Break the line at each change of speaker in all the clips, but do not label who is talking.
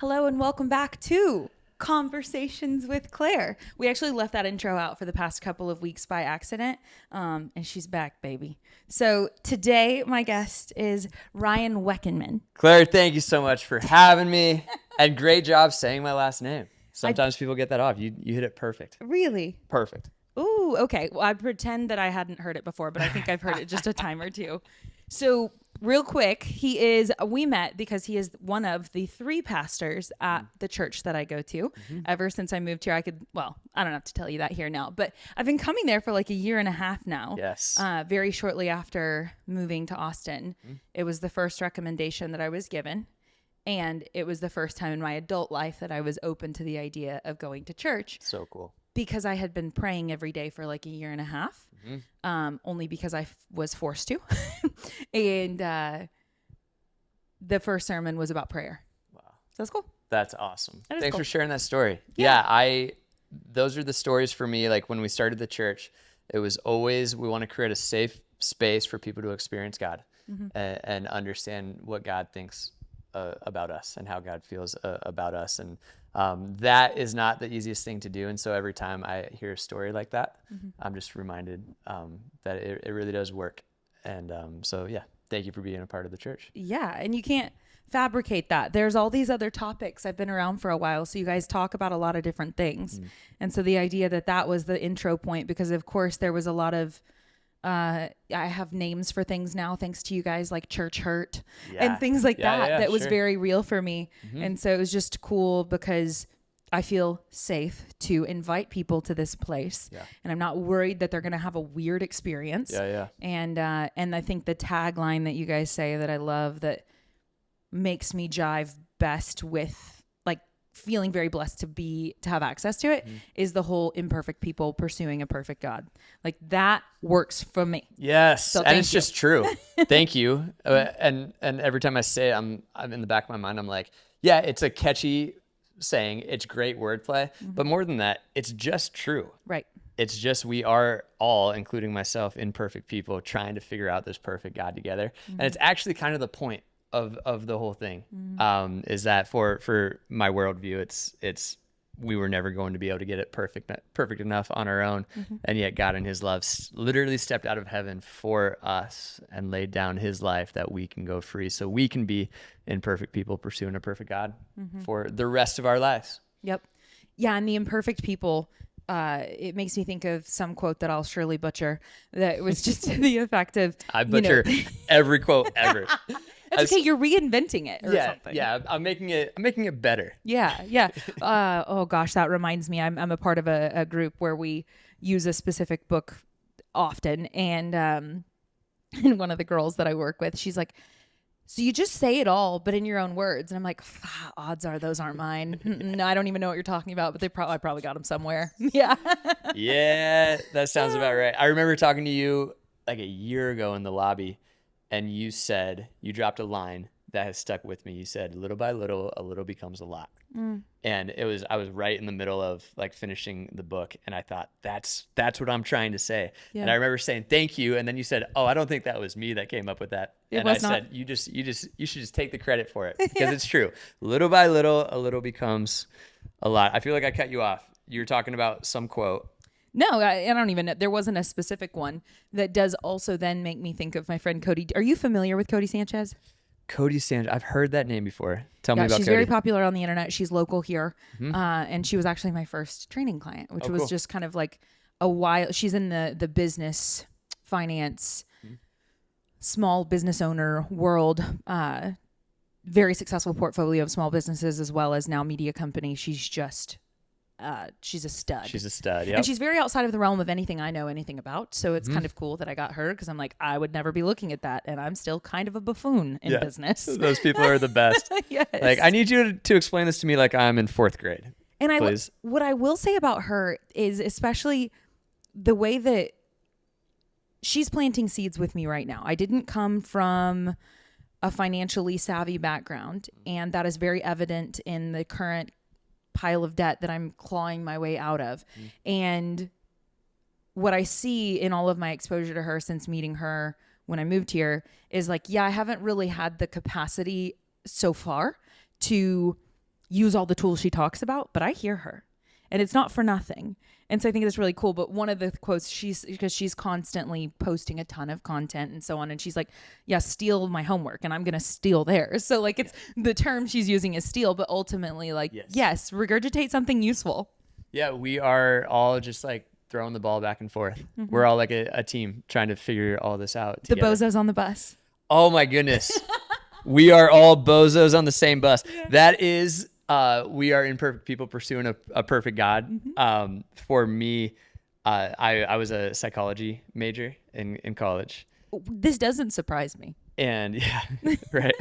Hello and welcome back to Conversations with Claire. We actually left that intro out for the past couple of weeks by accident, and she's back, baby. So today my guest is Ryan Wekenman.
Claire, thank you so much for having me, and great job saying my last name. Sometimes people get that off. You hit it perfect.
Really?
Perfect.
Ooh, okay. Well, I pretend that I hadn't heard it before, but I think I've heard it just a time or two. So real quick, we met because he is one of the 3 pastors at the church that I go to. Ever since I moved here, I don't have to tell you that here now, but I've been coming there for like a year and a half now.
Yes.
Very shortly after moving to Austin. It was the first recommendation that I was given. And it was the first time in my adult life that I was open to the idea of going to church.
So cool.
Because I had been praying every day for like a year and a half, only because I was forced to. And the first sermon was about prayer.
Wow.
So that's cool.
That's awesome.
That is
Thanks
cool.
for sharing that story. Those are the stories for me. Like when we started the church, it was always, we want to create a safe space for people to experience God and understand what God thinks about us and how God feels about us. And that is not the easiest thing to do. And so every time I hear a story like that, I'm just reminded that it really does work. And thank you for being a part of the church.
Yeah. And you can't fabricate that. There's all these other topics. I've been around for a while. So you guys talk about a lot of different things. And so the idea that was the intro point, because of course there was a lot of, I have names for things now, thanks to you guys, like church hurt and things like that was very real for me. And so it was just cool because I feel safe to invite people to this place and I'm not worried that they're going to have a weird experience. And I think the tagline that you guys say that I love that makes me jive best with like feeling very blessed to have access to it is the whole imperfect people pursuing a perfect God. Like that works for me.
Yes.
So
and it's just true. Thank you. And every time I say it, I'm in the back of my mind, I'm like, yeah, it's a catchy saying. It's great wordplay, but more than that, it's just true. Right. It's just, we are all, including myself, imperfect people trying to figure out this perfect God together. And it's actually kind of the point of the whole thing, is that for my worldview, it's we were never going to be able to get it perfect enough on our own, and yet God in His love literally stepped out of heaven for us and laid down His life that we can go free, so we can be imperfect people pursuing a perfect God for the rest of our lives. Yep.
Yeah, and the imperfect people. It makes me think of some quote that I'll surely butcher. That was just to the effect of
I butcher every quote ever.
That's okay. You're reinventing it or something.
Yeah. I'm making it better.
Yeah. Oh gosh, that reminds me. I'm a part of a group where we use a specific book often, and one of the girls that I work with, she's like, "So you just say it all, but in your own words." And I'm like, odds are those aren't mine. No, I don't even know what you're talking about, but I probably got them somewhere. Yeah.
Yeah, that sounds about right. I remember talking to you like a year ago in the lobby, and you dropped a line that has stuck with me. You said, little by little, a little becomes a lot. And I was right in the middle of like finishing the book, and I thought, that's what I'm trying to say. Yeah. And I remember saying, thank you. And then you said, oh, I don't think that was me that came up with that. And I said, you should just take the credit for it, because it's true. Little by little, a little becomes a lot. I feel like I cut you off. You were talking about some quote.
No, I don't even know. There wasn't a specific one that does also then make me think of my friend Cody. Are you familiar with Cody Sanchez?
Cody Sanchez. I've heard that name before. Tell me about Cody.
She's very popular on the internet. She's local here. And she was actually my first training client, which was just kind of like a while. She's in the business, finance, small business owner world. Very successful portfolio of small businesses as well as now media company. She's just... she's a stud.
She's a stud, yeah.
And she's very outside of the realm of anything I know anything about. So it's kind of cool that I got her, because I'm like, I would never be looking at that. And I'm still kind of a buffoon in business.
Those people are the best.
Yes.
Like, I need you to explain this to me like I'm in 4th grade.
And what I will say about her is especially the way that she's planting seeds with me right now. I didn't come from a financially savvy background, and that is very evident in the current pile of debt that I'm clawing my way out of. And what I see in all of my exposure to her since meeting her when I moved here is like, I haven't really had the capacity so far to use all the tools she talks about, but I hear her. And it's not for nothing. And so I think that's really cool. But one of the quotes, because she's constantly posting a ton of content and so on. And she's like, yeah, steal my homework and I'm going to steal theirs. So like it's the term she's using is steal, but ultimately like, yes, regurgitate something useful.
Yeah, we are all just like throwing the ball back and forth. We're all like a team trying to figure all this out together.
The bozos on the bus.
Oh my goodness. We are all bozos on the same bus. Yeah. That is... we are imperfect people pursuing a perfect God. For me, I was a psychology major in college.
This doesn't surprise me.
And yeah, right.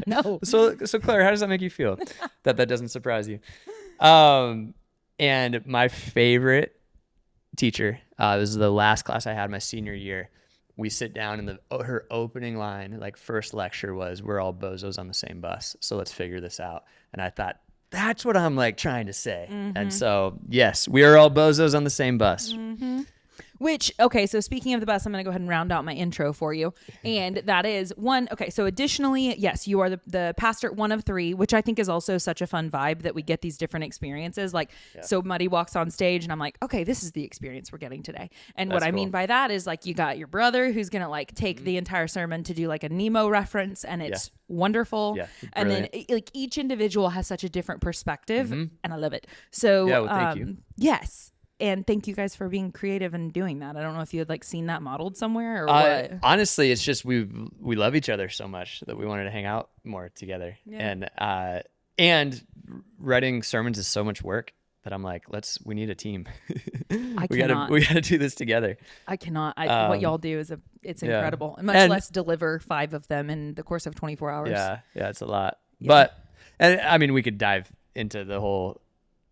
No.
So Claire, how does that make you feel that doesn't surprise you? And my favorite teacher, this was the last class I had my senior year. We sit down and her opening line, like first lecture was, we're all bozos on the same bus. So let's figure this out. And I thought, that's what I'm like trying to say. And so, yes, we are all bozos on the same bus.
Which, okay, so speaking of the bus, I'm going to go ahead and round out my intro for you. And that is one, okay, so additionally, yes, you are the pastor, one of three, which I think is also such a fun vibe that we get these different experiences. Like, so Muddy walks on stage and I'm like, okay, this is the experience we're getting today. And what I mean by that is like, you got your brother who's going to like take the entire sermon to do like a Nemo reference and it's wonderful.
Yeah,
and then like each individual has such a different perspective and I love it. So,
yeah, well, thank you.
Yes. And thank you guys for being creative and doing that. I don't know if you had like seen that modeled somewhere or what.
Honestly, it's just we love each other so much that we wanted to hang out more together. Yeah. And writing sermons is so much work that I'm like, we need a team. We gotta do this together.
I cannot. What y'all do is it's incredible. Much less deliver 5 of them in the course of 24 hours.
Yeah, it's a lot. Yeah. And I mean, we could dive into the whole.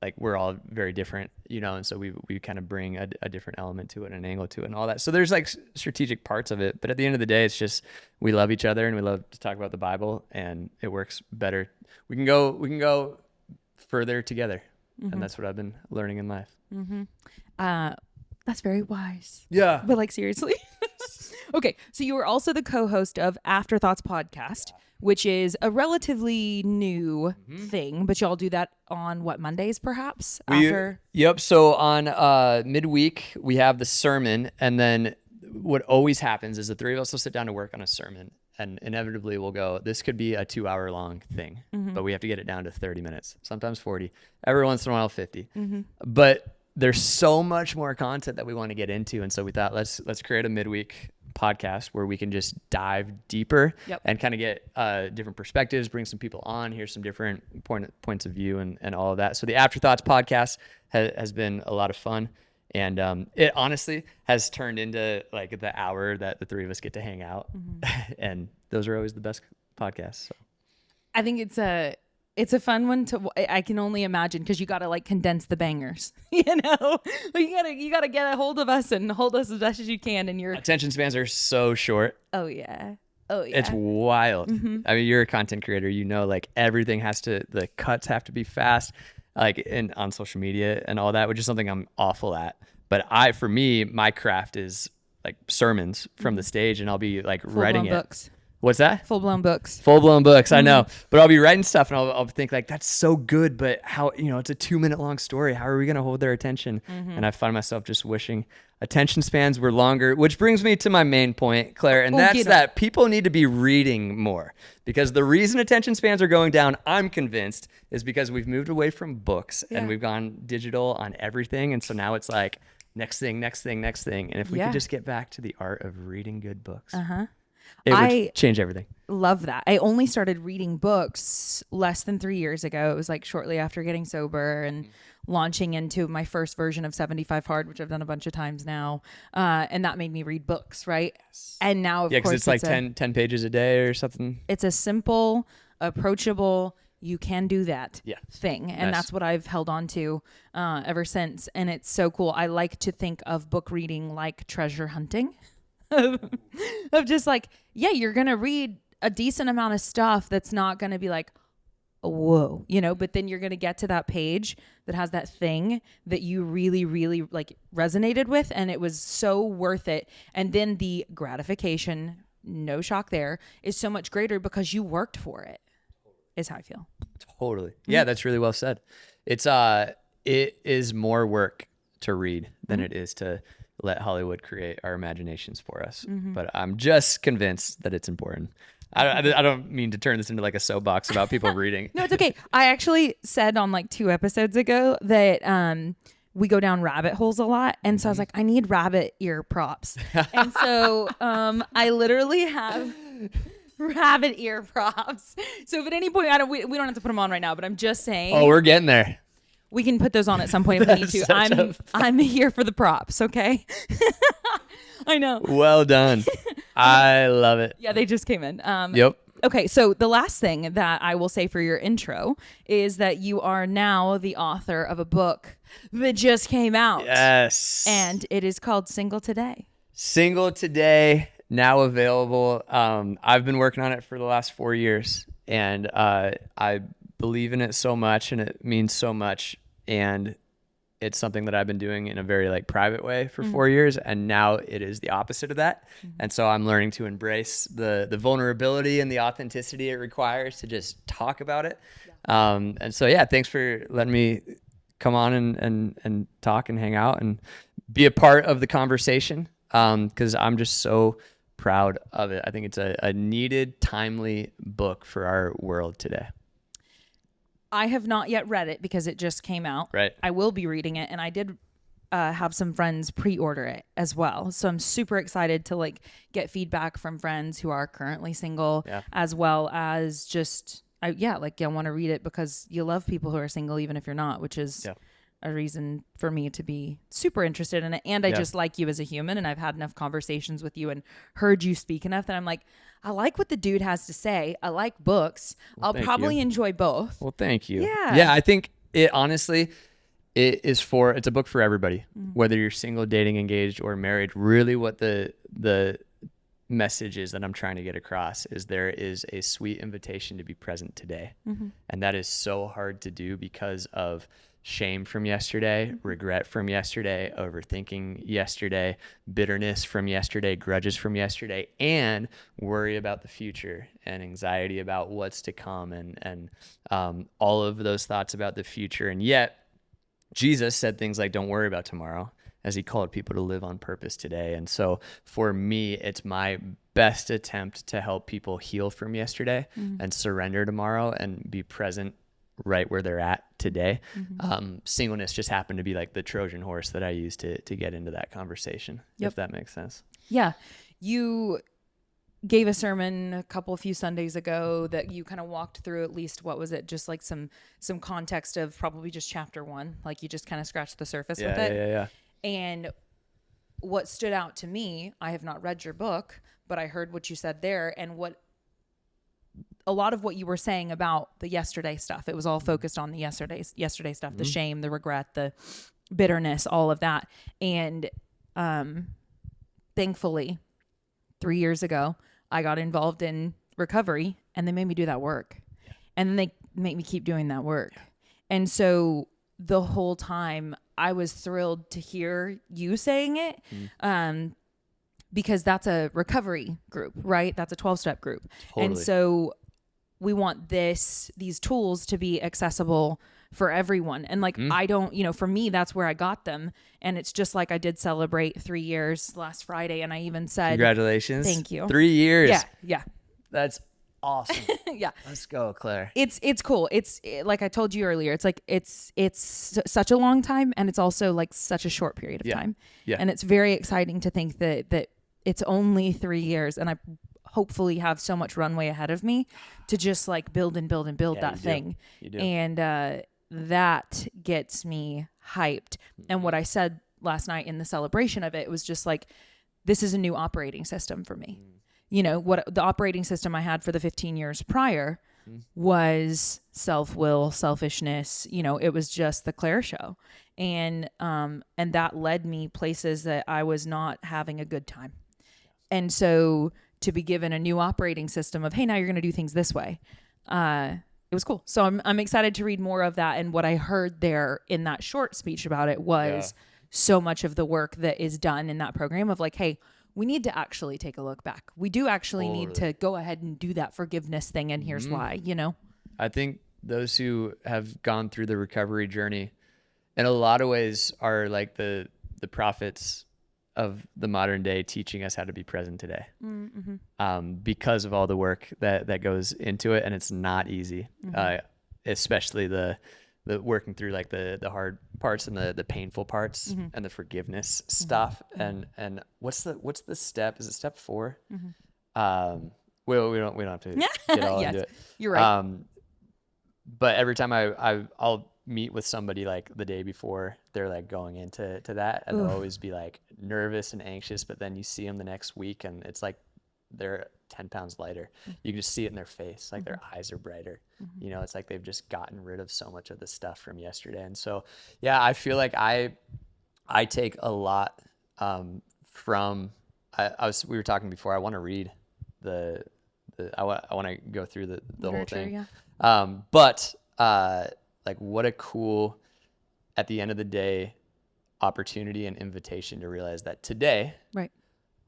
Like we're all very different, and so we kind of bring a different element to it, an angle to it and all that. So there's like strategic parts of it, but at the end of the day, it's just, we love each other and we love to talk about the Bible and it works better. We can go further together. And that's what I've been learning in life.
That's very wise.
Yeah.
But like, seriously. Okay. So you were also the co-host of Afterthoughts Podcast, which is a relatively new thing, but y'all do that on what, Mondays perhaps?
Yep. So on midweek, we have the sermon, and then what always happens is the three of us will sit down to work on a sermon, and inevitably we'll go, this could be a 2-hour long thing, but we have to get it down to 30 minutes, sometimes 40, every once in a while 50. But there's so much more content that we want to get into, and so we thought, let's create a midweek podcast where we can just dive deeper and kind of get different perspectives, bring some people on, hear some different points of view and all of that. So the Afterthoughts podcast has been a lot of fun, and it honestly has turned into like the hour that the three of us get to hang out, and those are always the best podcasts. So.
I think it's a fun one I can only imagine, because you got to like condense the bangers, you got to get a hold of us and hold us as best as you can. And your
attention spans are so short.
Oh yeah.
It's wild. I mean, you're a content creator, like everything the cuts have to be fast, like on social media and all that, which is something I'm awful at. But for me, my craft is like sermons from the stage, and I'll be like writing it.
Books.
What's that?
Full-blown books.
I know. But I'll be writing stuff and I'll think like, that's so good, but how, it's a 2-minute long story. How are we going to hold their attention? And I find myself just wishing attention spans were longer, which brings me to my main point, Claire, and that's that people need to be reading more, because the reason attention spans are going down, I'm convinced, is because we've moved away from books and we've gone digital on everything. And so now it's like next thing. And if we could just get back to the art of reading good books. It would change everything.
Love that. I only started reading books less than 3 years ago. It was like shortly after getting sober and launching into my first version of 75 Hard, which I've done a bunch of times now. And that made me read books, right? Yes. And now, of course,
because it's like 10 pages a day or something.
It's a simple, approachable, you can do that thing. And that's what I've held on to ever since. And it's so cool. I like to think of book reading like treasure hunting. Of just like, you're going to read a decent amount of stuff that's not going to be like, whoa, but then you're going to get to that page that has that thing that you really, really like resonated with. And it was so worth it. And then the gratification, no shock there, is so much greater because you worked for it. is how I feel.
Totally. Yeah, that's really well said. It is more work to read than it is to let Hollywood create our imaginations for us. But I'm just convinced that it's important. I don't mean to turn this into like a soapbox about people reading.
No, it's okay. I actually said on like 2 episodes ago that we go down rabbit holes a lot. And so I was like, I need rabbit ear props. And so I literally have rabbit ear props. So if at any point, we don't have to put them on right now, but I'm just saying.
Oh, we're getting there.
We can put those on at some point if we need to. I'm here for the props, okay? I know.
Well done. I love it.
Yeah, they just came in.
Yep.
Okay, so the last thing that I will say for your intro is that you are now the author of a book that just came out.
Yes.
And it is called Single Today.
Single Today, now available. I've been working on it for the last 4 years, and I believe in it so much, and it means so much. And it's something that I've been doing in a very like private way for 4 years. And now it is the opposite of that. And so I'm learning to embrace the vulnerability and the authenticity it requires to just talk about it. Yeah. And so, yeah, thanks for letting me come on and talk and hang out and be a part of the conversation. 'Cause I'm just so proud of it. I think it's a needed, timely book for our world today.
I have not yet read it because it just came out.
Right.
I will be reading it, and I did have some friends pre-order it as well. So I'm super excited to like get feedback from friends who are currently single, as well as just I want to read it because you love people who are single even if you're not, which is a reason for me to be super interested in it. And I just like you as a human, and I've had enough conversations with you and heard you speak enough that I'm like, I like what the dude has to say. I like books. I'll probably enjoy both.
Well, thank you.
Yeah.
Yeah, I think it honestly, it's a book for everybody, whether you're single, dating, engaged, or married. Really what the message is that I'm trying to get across is there is a sweet invitation to be present today. And that is so hard to do because of shame from yesterday, regret from yesterday, overthinking yesterday, bitterness from yesterday, grudges from yesterday, and worry about the future and anxiety about what's to come and all of those thoughts about the future. And yet Jesus said things like, don't worry about tomorrow, as he called people to live on purpose today. And so for me, it's my best attempt to help people heal from yesterday and surrender tomorrow and be present right where they're at today. Singleness just happened to be like the Trojan horse that I used to get into that conversation, if that makes sense.
Yeah. You gave a sermon a few Sundays ago that you kind of walked through at least, what was it? Just like some context of probably just chapter 1. Like you just kind of scratched the surface with it.
Yeah.
And what stood out to me, I have not read your book, but I heard what you said there, and a lot of what you were saying about the yesterday stuff. It was all focused on the yesterday stuff, the shame, the regret, the bitterness, all of that. And thankfully, 3 years ago, I got involved in recovery, and they made me do that work. And then they make me keep doing that work. And so the whole time I was thrilled to hear you saying it, because that's a recovery group, right? That's a 12-step group. Totally. And so we want these tools to be accessible for everyone. And like, I don't, for me, that's where I got them. And it's just like I did celebrate 3 years last Friday. And I even said,
congratulations.
Thank you.
3 years.
Yeah.
That's awesome.
Yeah.
Let's go, Claire.
It's cool. It's like I told you earlier, it's like, it's such a long time, and it's also like such a short period of time. Yeah. And it's very exciting to think that it's only 3 years, and I hopefully have so much runway ahead of me to just like build that thing. You do. And that gets me hyped. And what I said last night in the celebration of it was just like, this is a new operating system for me. What the operating system I had for the 15 years prior was self-will, selfishness. It was just the Claire show. And that led me places that I was not having a good time. And so to be given a new operating system of, hey, now you're going to do things this way, it was cool. So I'm excited to read more of that. And what I heard there in that short speech about it was so much of the work that is done in that program of like, hey, we need to actually take a look back. We do actually need to go ahead and do that forgiveness thing. And here's why,
I think those who have gone through the recovery journey in a lot of ways are like the prophets of the modern day, teaching us how to be present today. Because of all the work that goes into it, and it's not easy, especially the working through like the hard parts and the painful parts and the forgiveness stuff. And what's the step? Is it step 4? We don't have to get all into it.
You're right.
But every time I'll meet with somebody like the day before they're like going into that, and they'll always be like nervous and anxious, but then you see them the next week and it's like they're 10 pounds lighter. You can just see it in their face, like their eyes are brighter. You know, it's like they've just gotten rid of so much of the stuff from yesterday. And so yeah, I feel like I take a lot from we were talking before, I want to read I want to go through the whole thing. But like what a cool, at the end of the day, opportunity and invitation to realize that today,
right?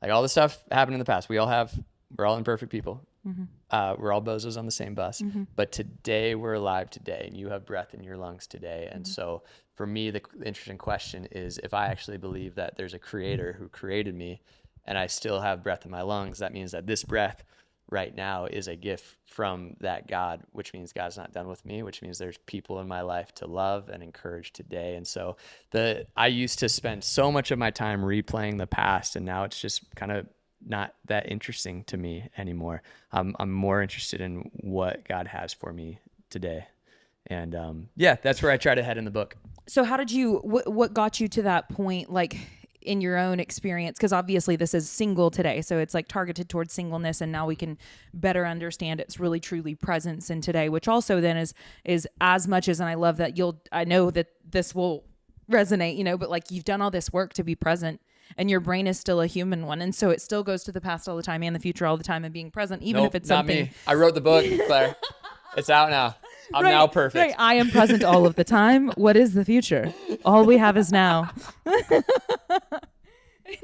Like all the stuff happened in the past. We're all imperfect people. We're all bozos on the same bus, but today we're alive today, and you have breath in your lungs today. And so for me, the interesting question is, if I actually believe that there's a creator who created me and I still have breath in my lungs, that means that this breath right now is a gift from that God, which means God's not done with me, which means there's people in my life to love and encourage today. And so I used to spend so much of my time replaying the past, and now it's just kind of not that interesting to me anymore. I'm more interested in what God has for me today. And that's where I try to head in the book.
So how did what got you to that point, like in your own experience? Because obviously this is single today, so it's like targeted towards singleness, and now we can better understand its really truly presence in today, which also then is as much as, and I love that I know that this will resonate, but like you've done all this work to be present, and your brain is still a human one, and so it still goes to the past all the time and the future all the time, and being present, even if it's something.
Not me. I wrote the book, Claire. It's out now. I'm now perfect.
Right. I am present all of the time. What is the future? All we have is now.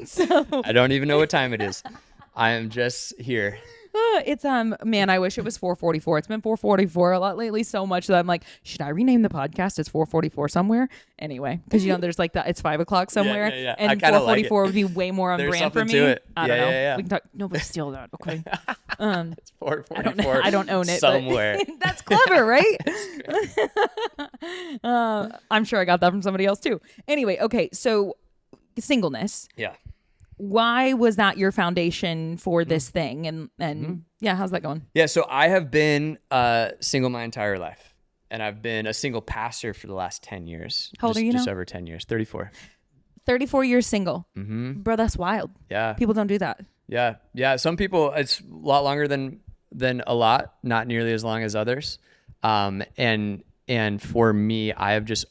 So
I don't even know what time it is. I am just here.
It's man, I wish it was 4:44. It's been 4:44 a lot lately, so much that I'm like, should I rename the podcast? It's 4:44 somewhere. Anyway, because there's like that. It's 5 o'clock somewhere,
yeah.
And 4:44 would be way more on brand for me.
To it.
I don't know.
Yeah.
We can talk. Nobody steal that. Okay.
It's 4:44.
I don't own it
somewhere.
That's clever, right? I'm sure I got that from somebody else too. Anyway, okay. So singleness.
Yeah.
Why was that your foundation for this thing? And yeah, how's that going?
Yeah, so I have been single my entire life, and I've been a single pastor for the last 10 years.
How old are you now?
Just over 10 years, 34.
34 years single. Bro, that's wild.
Yeah.
People don't do that.
Yeah. Some people, it's a lot longer than a lot, not nearly as long as others. And for me, I have just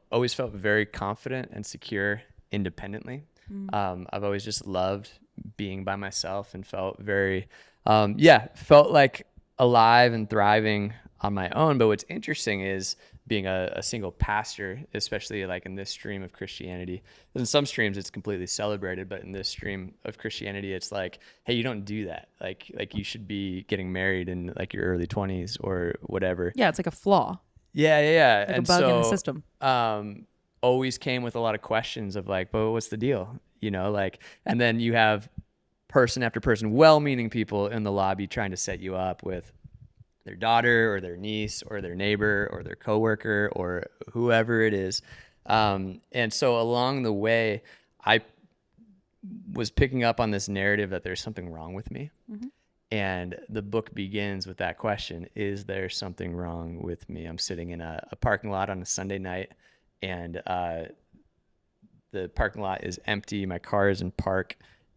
always felt very confident and secure independently. I've always just loved being by myself and felt very, felt like alive and thriving on my own. But what's interesting is being a single pastor, especially like in this stream of Christianity. In some streams, it's completely celebrated, but in this stream of Christianity, it's like, hey, you don't do that. Like you should be getting married in like your early 20s or whatever.
Yeah, it's like a flaw.
Yeah.
Like a bug in the system.
Always came with a lot of questions of like, but what's the deal? And then you have person after person, well-meaning people in the lobby trying to set you up with their daughter or their niece or their neighbor or their coworker or whoever it is. And so along the way, I was picking up on this narrative that there's something wrong with me. And the book begins with that question: is there something wrong with me? I'm sitting in a parking lot on a Sunday night, and the parking lot is empty. My car is in park.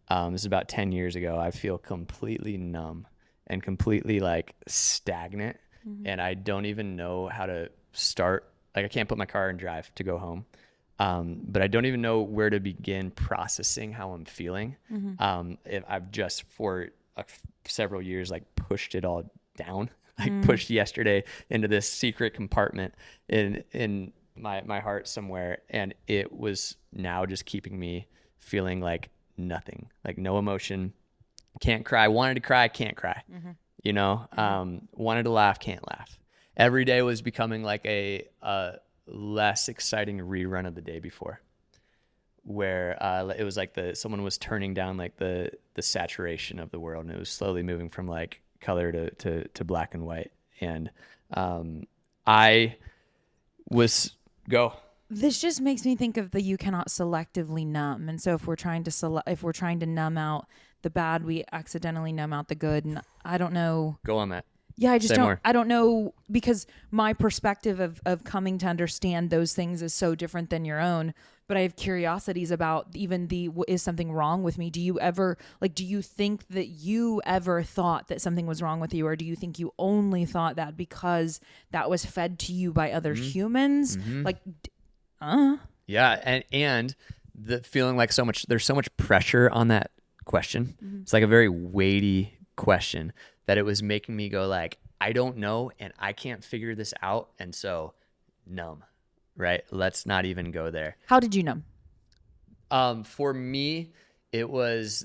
This is about 10 years ago. I feel completely numb and completely like stagnant. And I don't even know how to start. Like I can't put my car in drive to go home. But I don't even know where to begin processing how I'm feeling. If I've just for several years, like pushed it all down, like pushed yesterday into this secret compartment in my heart somewhere, and it was now just keeping me feeling like nothing, like no emotion. Can't cry. Wanted to cry, can't cry. Wanted to laugh, can't laugh. Every day was becoming like a less exciting rerun of the day before, where it was like someone was turning down like the saturation of the world, and it was slowly moving from like color to black and white. And I was
This just makes me think of you cannot selectively numb. And so if we're trying to numb out the bad, we accidentally numb out the good. And I don't know.
Go on that.
Yeah, I don't know, because my perspective of coming to understand those things is so different than your own. But I have curiosities about even is something wrong with me? Do you think that you ever thought that something was wrong with you? Or do you think you only thought that because that was fed to you by other humans?
Yeah. And the feeling like there's so much pressure on that question. It's like a very weighty question that it was making me go like, I don't know, and I can't figure this out. And so numb, right? Let's not even go there.
How did you numb?
For me, it was,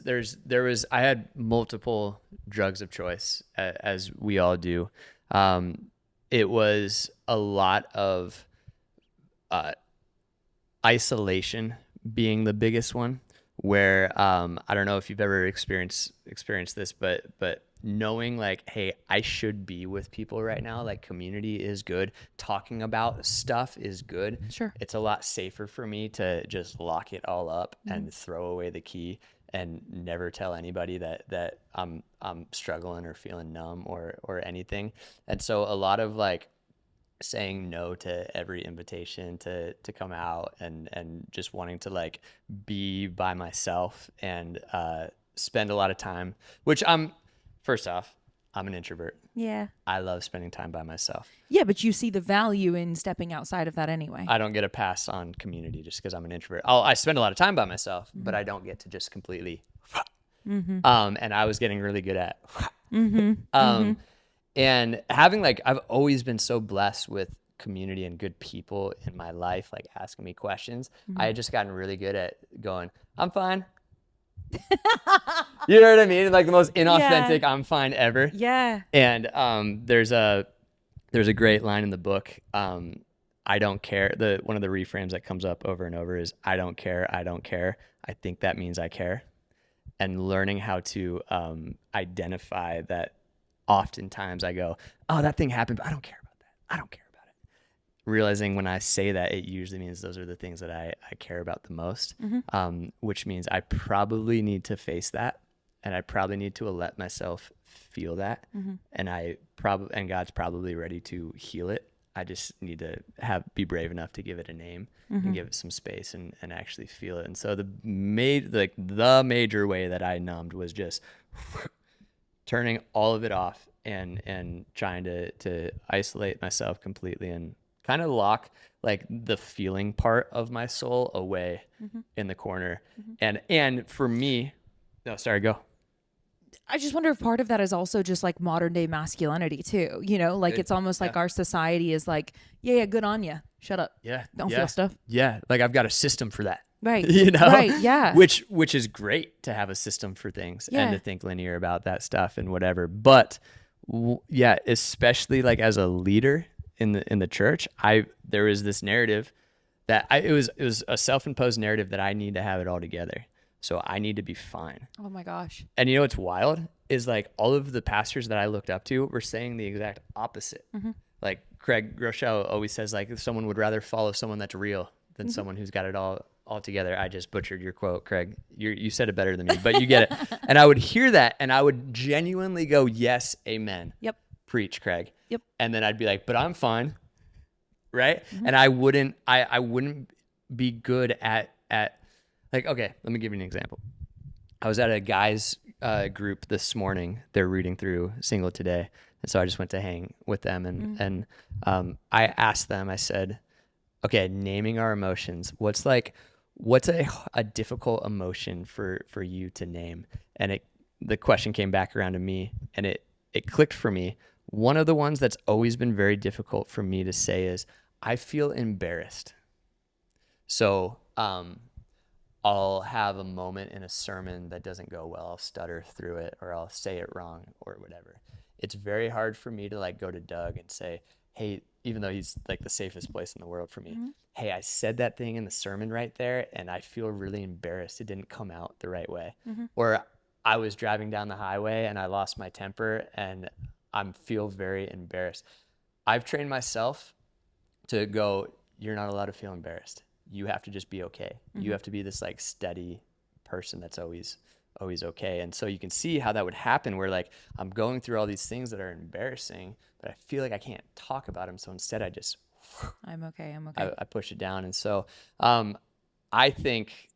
I had multiple drugs of choice, as we all do. It was a lot of isolation being the biggest one, where I don't know if you've ever experienced this, but knowing like, hey, I should be with people right now. Like, community is good. Talking about stuff is good.
Sure.
It's a lot safer for me to just lock it all up and throw away the key and never tell anybody that I'm struggling or feeling numb or anything. And so a lot of like saying no to every invitation to come out and just wanting to like be by myself and spend a lot of time, which first off, I'm an introvert.
Yeah.
I love spending time by myself.
Yeah, but you see the value in stepping outside of that anyway.
I don't get a pass on community just because I'm an introvert. I spend a lot of time by myself, but I don't get to just completely. And I was getting really good at. And having like, I've always been so blessed with community and good people in my life, like asking me questions. I had just gotten really good at going, I'm fine. You know what I mean? Like the most inauthentic I'm fine ever.
Yeah.
And there's a great line in the book. I don't care. One of the reframes that comes up over and over is I don't care. I don't care. I think that means I care. And learning how to identify that. Oftentimes I go, oh, that thing happened, but I don't care about that. I don't care about it. Realizing when I say that, it usually means those are the things that I care about the most, which means I probably need to face that, and I probably need to let myself feel that, and God's probably ready to heal it. I just need to be brave enough to give it a name and give it some space and actually feel it. And so the major way that I numbed was just turning all of it off and trying to isolate myself completely and kind of lock like the feeling part of my soul away in the corner. And for me, go.
I just wonder if part of that is also just like modern day masculinity too. You know, like it's almost like our society is like, yeah, good on you. Shut up.
Yeah.
Don't feel stuff.
Yeah. Like I've got a system for that.
Right.
You know?
Right. Yeah.
Which is great to have a system for things and to think linear about that stuff and whatever. But especially like as a leader in the church, there is this narrative that it was a self-imposed narrative that I need to have it all together. So I need to be fine.
Oh my gosh.
And you know what's wild is like all of the pastors that I looked up to were saying the exact opposite. Like Craig Groeschel always says, like, if someone would rather follow someone that's real than someone who's got it all together. I just butchered your quote, Craig. You said it better than me, but you get it. And I would hear that and I would genuinely go, yes, amen.
Yep.
Preach, Craig.
Yep.
And then I'd be like, but I'm fine. Right. And I wouldn't be good at like, okay, let me give you an example. I was at a guys group this morning. They're reading through Single today. And so I just went to hang with them and I asked them, I said, okay, naming our emotions. What's a difficult emotion for you to name? And the question came back around to me and it clicked for me. One of the ones that's always been very difficult for me to say is I feel embarrassed. So I'll have a moment in a sermon that doesn't go well. I'll stutter through it or I'll say it wrong or whatever. It's very hard for me to like go to Doug and say, hey, even though he's like the safest place in the world for me, hey, I said that thing in the sermon right there, and I feel really embarrassed. It didn't come out the right way. Or I was driving down the highway and I lost my temper and I feel very embarrassed. I've trained myself to go, you're not allowed to feel embarrassed. You have to just be okay. You have to be this like steady person that's always okay. And so you can see how that would happen where like I'm going through all these things that are embarrassing, but I feel like I can't talk about them. So instead I just,
I'm okay.
I push it down. And so I think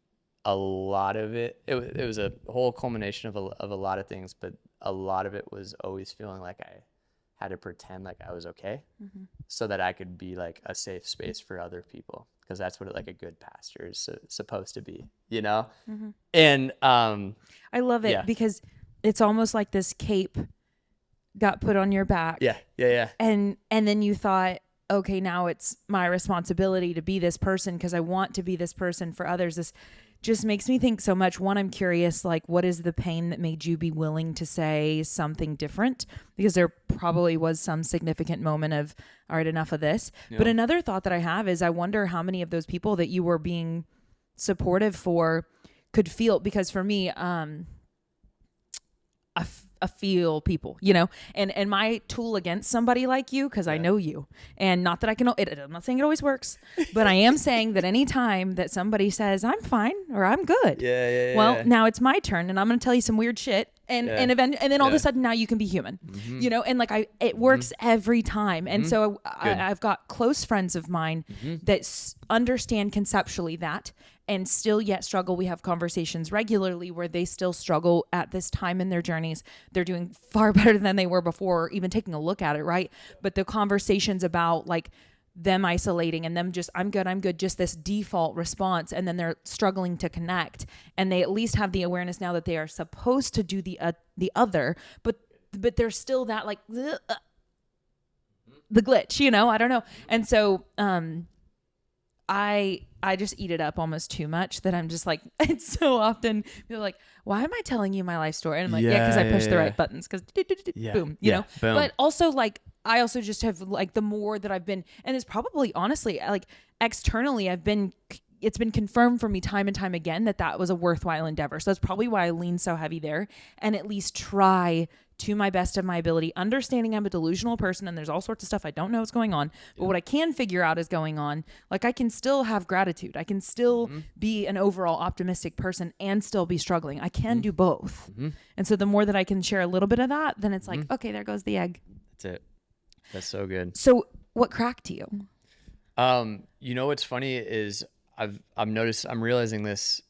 a lot of it was a whole culmination of a lot of things, but a lot of it was always feeling like I had to pretend like I was okay so that I could be like a safe space for other people. Because that's what like a good pastor is supposed to be, you know? And
I love it because it's almost like this cape got put on your back.
Yeah.
And then you thought, okay, now it's my responsibility to be this person because I want to be this person for others. This just makes me think so much. One, I'm curious, like, what is the pain that made you be willing to say something different? Because there probably was some significant moment of, all right, enough of this. Yeah. But another thought that I have is I wonder how many of those people that you were being supportive for could feel, because for me, I feel people, you know, and my tool against somebody like you, because I know you, and not that I can, I'm not saying it always works, but I am saying that anytime that somebody says I'm fine or I'm good, well, now it's my turn and I'm going to tell you some weird shit. And then all of a sudden now you can be human, you know, and like it works every time. And so I've got close friends of mine that understand conceptually that and still yet struggle. We have conversations regularly where they still struggle at this time in their journeys. They're doing far better than they were before, even taking a look at it. Right. But the conversations about like them isolating and them just, I'm good, just this default response. And then they're struggling to connect, and they at least have the awareness now that they are supposed to do the other, but there's still that like the glitch, you know, I don't know. And so, I just eat it up almost too much that I'm just like, it's so often they're like, why am I telling you my life story? And I'm like, because I pushed the right buttons, because boom, you know, boom. But also like, I also just have like the more that I've been, and it's probably honestly like externally it's been confirmed for me time and time again that was a worthwhile endeavor. So that's probably why I lean so heavy there, and at least try to my best of my ability, understanding I'm a delusional person and there's all sorts of stuff I don't know what's going on, but what I can figure out is going on. Like I can still have gratitude. I can still be an overall optimistic person and still be struggling. I can do both. And so the more that I can share a little bit of that, then it's like, okay, there goes the egg.
That's it. That's so good.
So what cracked you?
You know, what's funny is I've noticed, I'm realizing this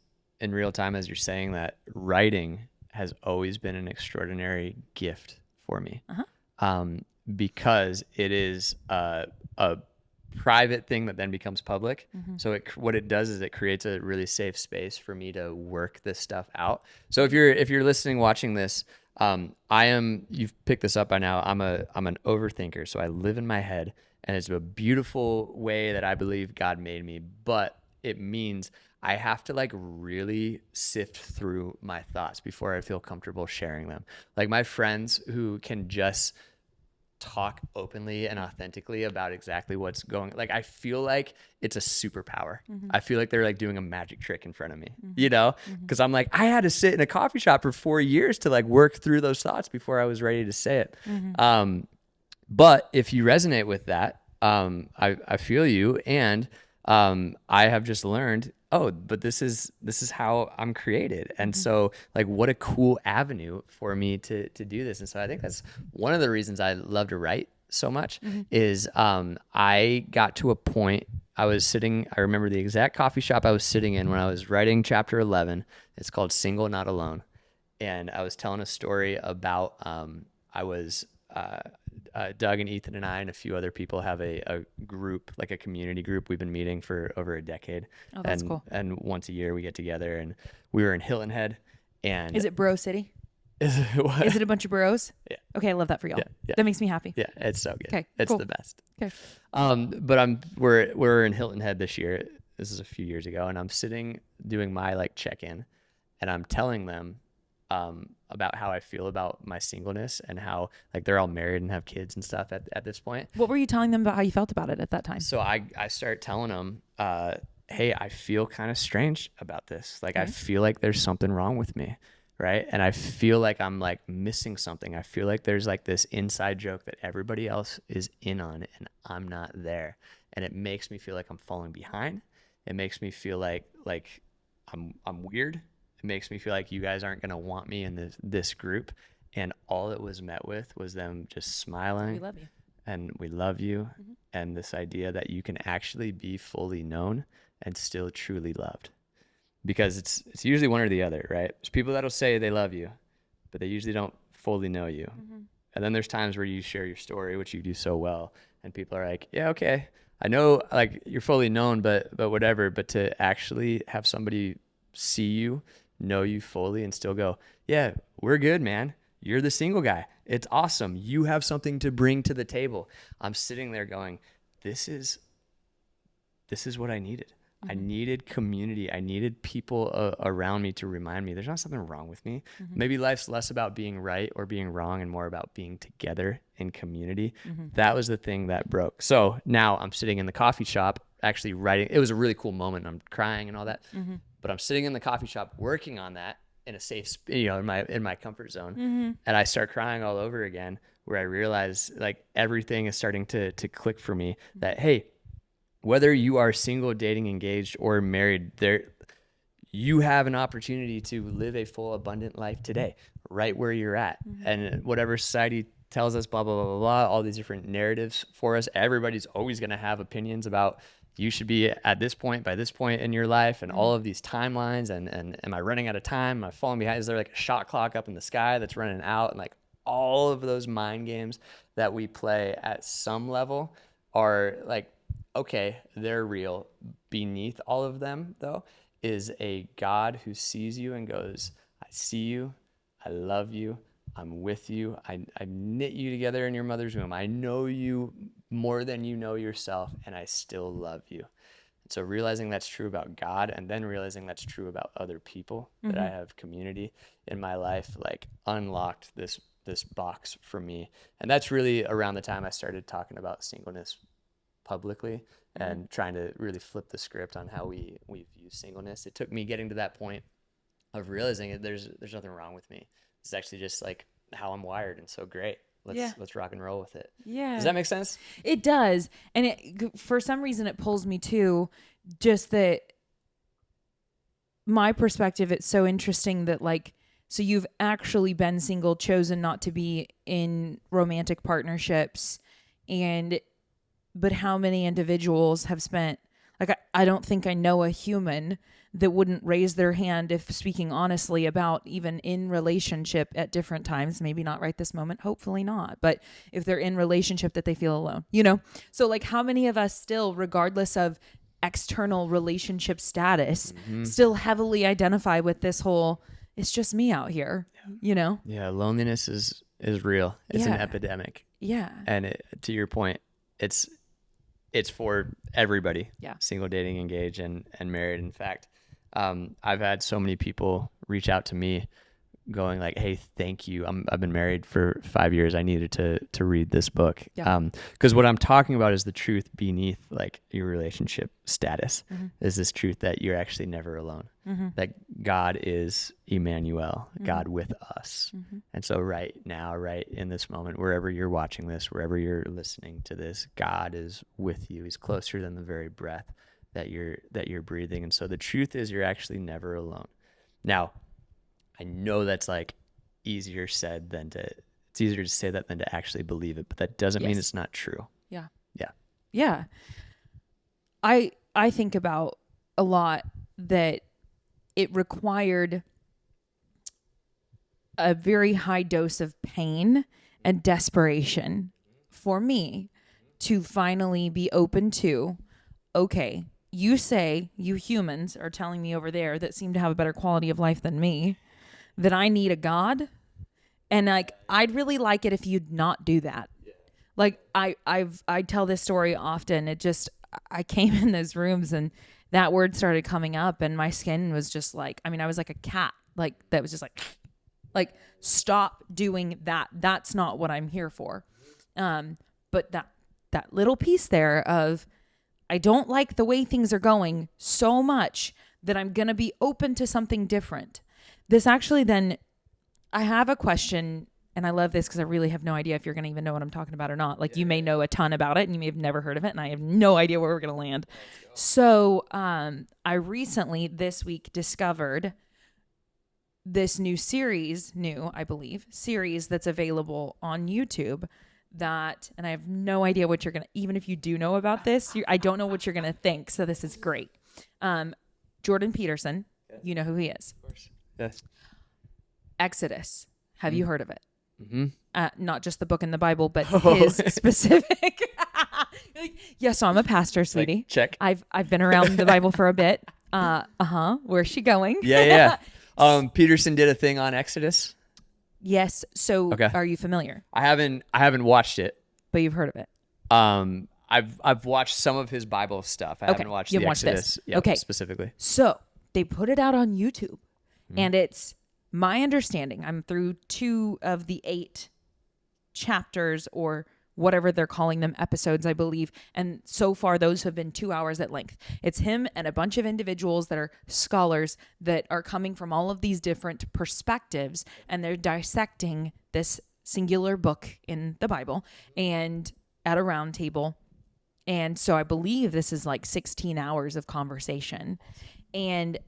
in real time as you're saying that writing has always been an extraordinary gift for me. Because it is a private thing that then becomes public. So what it does is it creates a really safe space for me to work this stuff out. So if you're listening, watching this, you've picked this up by now. I'm an overthinker. So I live in my head, and it's a beautiful way that I believe God made me, but it means I have to like really sift through my thoughts before I feel comfortable sharing them. Like my friends who can just talk openly and authentically about exactly what's going, like I feel like it's a superpower. I feel like they're like doing a magic trick in front of me, you know, because I'm like, I had to sit in a coffee shop for 4 years to like work through those thoughts before I was ready to say it. But if you resonate with that, I feel you. And I have just learned, but this is how I'm created. And so like, what a cool avenue for me to do this. And so I think that's one of the reasons I love to write so much is, I got to a point I remember the exact coffee shop I was sitting in when I was writing chapter 11. It's called Single, Not Alone. And I was telling a story about, Doug and Ethan and I and a few other people have a group, like a community group. We've been meeting for over a decade.
Oh, that's cool.
And once a year we get together, and we were in Hilton Head. And
is it Bro City?
Is
it a bunch of bros?
Yeah.
Okay, I love that for y'all.
Yeah.
That makes me happy.
Yeah, it's so good.
Okay,
it's
cool.
the best.
Okay.
But we're in Hilton Head this year. This is a few years ago, and I'm sitting doing my like check-in, and I'm telling them about how I feel about my singleness and how like they're all married and have kids and stuff at this point.
What were you telling them about how you felt about it at that time?
So I start telling them, hey, I feel kind of strange about this. Like, I feel like there's something wrong with me. Right. And I feel like I'm like missing something. I feel like there's like this inside joke that everybody else is in on and I'm not there. And it makes me feel like I'm falling behind. It makes me feel like I'm weird. It makes me feel like you guys aren't going to want me in this group. And all it was met with was them just smiling.
We love you.
And we love you.
Mm-hmm.
And this idea that you can actually be fully known and still truly loved. Because it's usually one or the other, right? There's people that'll say they love you, but they usually don't fully know you. Mm-hmm. And then there's times where you share your story, which you do so well, and people are like, yeah, okay, I know like you're fully known, but whatever. But to actually have somebody see you, know you fully, and still go, yeah, we're good, man. You're the single guy. It's awesome. You have something to bring to the table. I'm sitting there going, this is what I needed. I needed community. I needed people around me to remind me there's not something wrong with me. Mm-hmm. Maybe life's less about being right or being wrong and more about being together in community. Mm-hmm. That was the thing that broke. So now I'm sitting in the coffee shop actually writing. It was a really cool moment. I'm crying and all that, but I'm sitting in the coffee shop working on that in a safe, in my comfort zone. And I start crying all over again, where I realize like everything is starting to click for me that, hey, whether you are single, dating, engaged, or married, you have an opportunity to live a full, abundant life today, right where you're at. And whatever society tells us, blah, blah, blah, blah, blah, all these different narratives for us, everybody's always going to have opinions about you should be at this point, by this point in your life, and all of these timelines. And am I running out of time? Am I falling behind? Is there like a shot clock up in the sky that's running out? And like all of those mind games that we play at some level are like, okay, they're real. Beneath all of them, though, is a God who sees you and goes, I see you, I love you, I'm with you, I knit you together in your mother's womb. I know you more than you know yourself, and I still love you. And so realizing that's true about God, and then realizing that's true about other people, that I have community in my life, like unlocked this box for me. And that's really around the time I started talking about singleness publicly and trying to really flip the script on how we view singleness. It took me getting to that point of realizing there's nothing wrong with me. It's actually just like how I'm wired, and so great. Let's rock and roll with it. Yeah. Does that make sense?
It does. And for some reason it pulls me to just that my perspective. It's so interesting that like, so you've actually been single, chosen not to be in romantic partnerships, but how many individuals have spent, like, I don't think I know a human that wouldn't raise their hand if speaking honestly about even in relationship at different times, maybe not right this moment, hopefully not, but if they're in relationship that they feel alone, So like how many of us still, regardless of external relationship status, still heavily identify with this whole, it's just me out here,
Yeah, loneliness is real. It's an epidemic.
Yeah.
And to your point, it's for everybody.
Yeah.
Single, dating, engaged, and married. In fact, I've had so many people reach out to me going like, hey, thank you. I've been married for 5 years. I needed to read this book. Yeah. Because what I'm talking about is the truth beneath like your relationship status is this truth that you're actually never alone, that God is Emmanuel, God with us. And so right now, right in this moment, wherever you're watching this, wherever you're listening to this, God is with you. He's closer than the very breath that you're breathing. And so the truth is you're actually never alone. Now, I know that's like easier said than it's easier to say that than to actually believe it, but that doesn't mean it's not true.
Yeah.
Yeah.
Yeah. I think about a lot that it required a very high dose of pain and desperation for me to finally be open to, okay, you say you humans are telling me over there that seem to have a better quality of life than me that I need a God, and like I'd really like it if you'd not do that. Like I tell this story often. I came in those rooms and that word started coming up, and my skin was just like, I mean, I was like a cat, like that was just like, Like, stop doing that. That's not what I'm here for. But that little piece there of, I don't like the way things are going so much that I'm going to be open to something different. This actually then, I have a question, and I love this because I really have no idea if you're going to even know what I'm talking about or not. Like, you may know a ton about it and you may have never heard of it, and I have no idea where we're going to land. So I recently this week discovered this new series that's available on YouTube that, and I have no idea what you're going to, even if you do know about this, I don't know what you're going to think. So this is great. Jordan Peterson, you know who he is.
Of course. Yes.
Exodus. Have you heard of it?
Mm-hmm.
Not just the book in the Bible, but his specific. Yeah, so I'm a pastor, sweetie.
Like, check.
I've been around the Bible for a bit. Where's she going?
Yeah. Peterson did a thing on Exodus.
Yes. So Are you familiar?
I haven't watched it,
but you've heard of it.
I've watched some of his Bible stuff. I haven't watched the Exodus specifically.
So they put it out on YouTube, and it's my understanding. I'm through 2 of the 8 chapters, or whatever they're calling them, episodes, I believe. And so far, those have been 2 hours at length. It's him and a bunch of individuals that are scholars that are coming from all of these different perspectives, and they're dissecting this singular book in the Bible and at a round table. And so I believe this is like 16 hours of conversation. And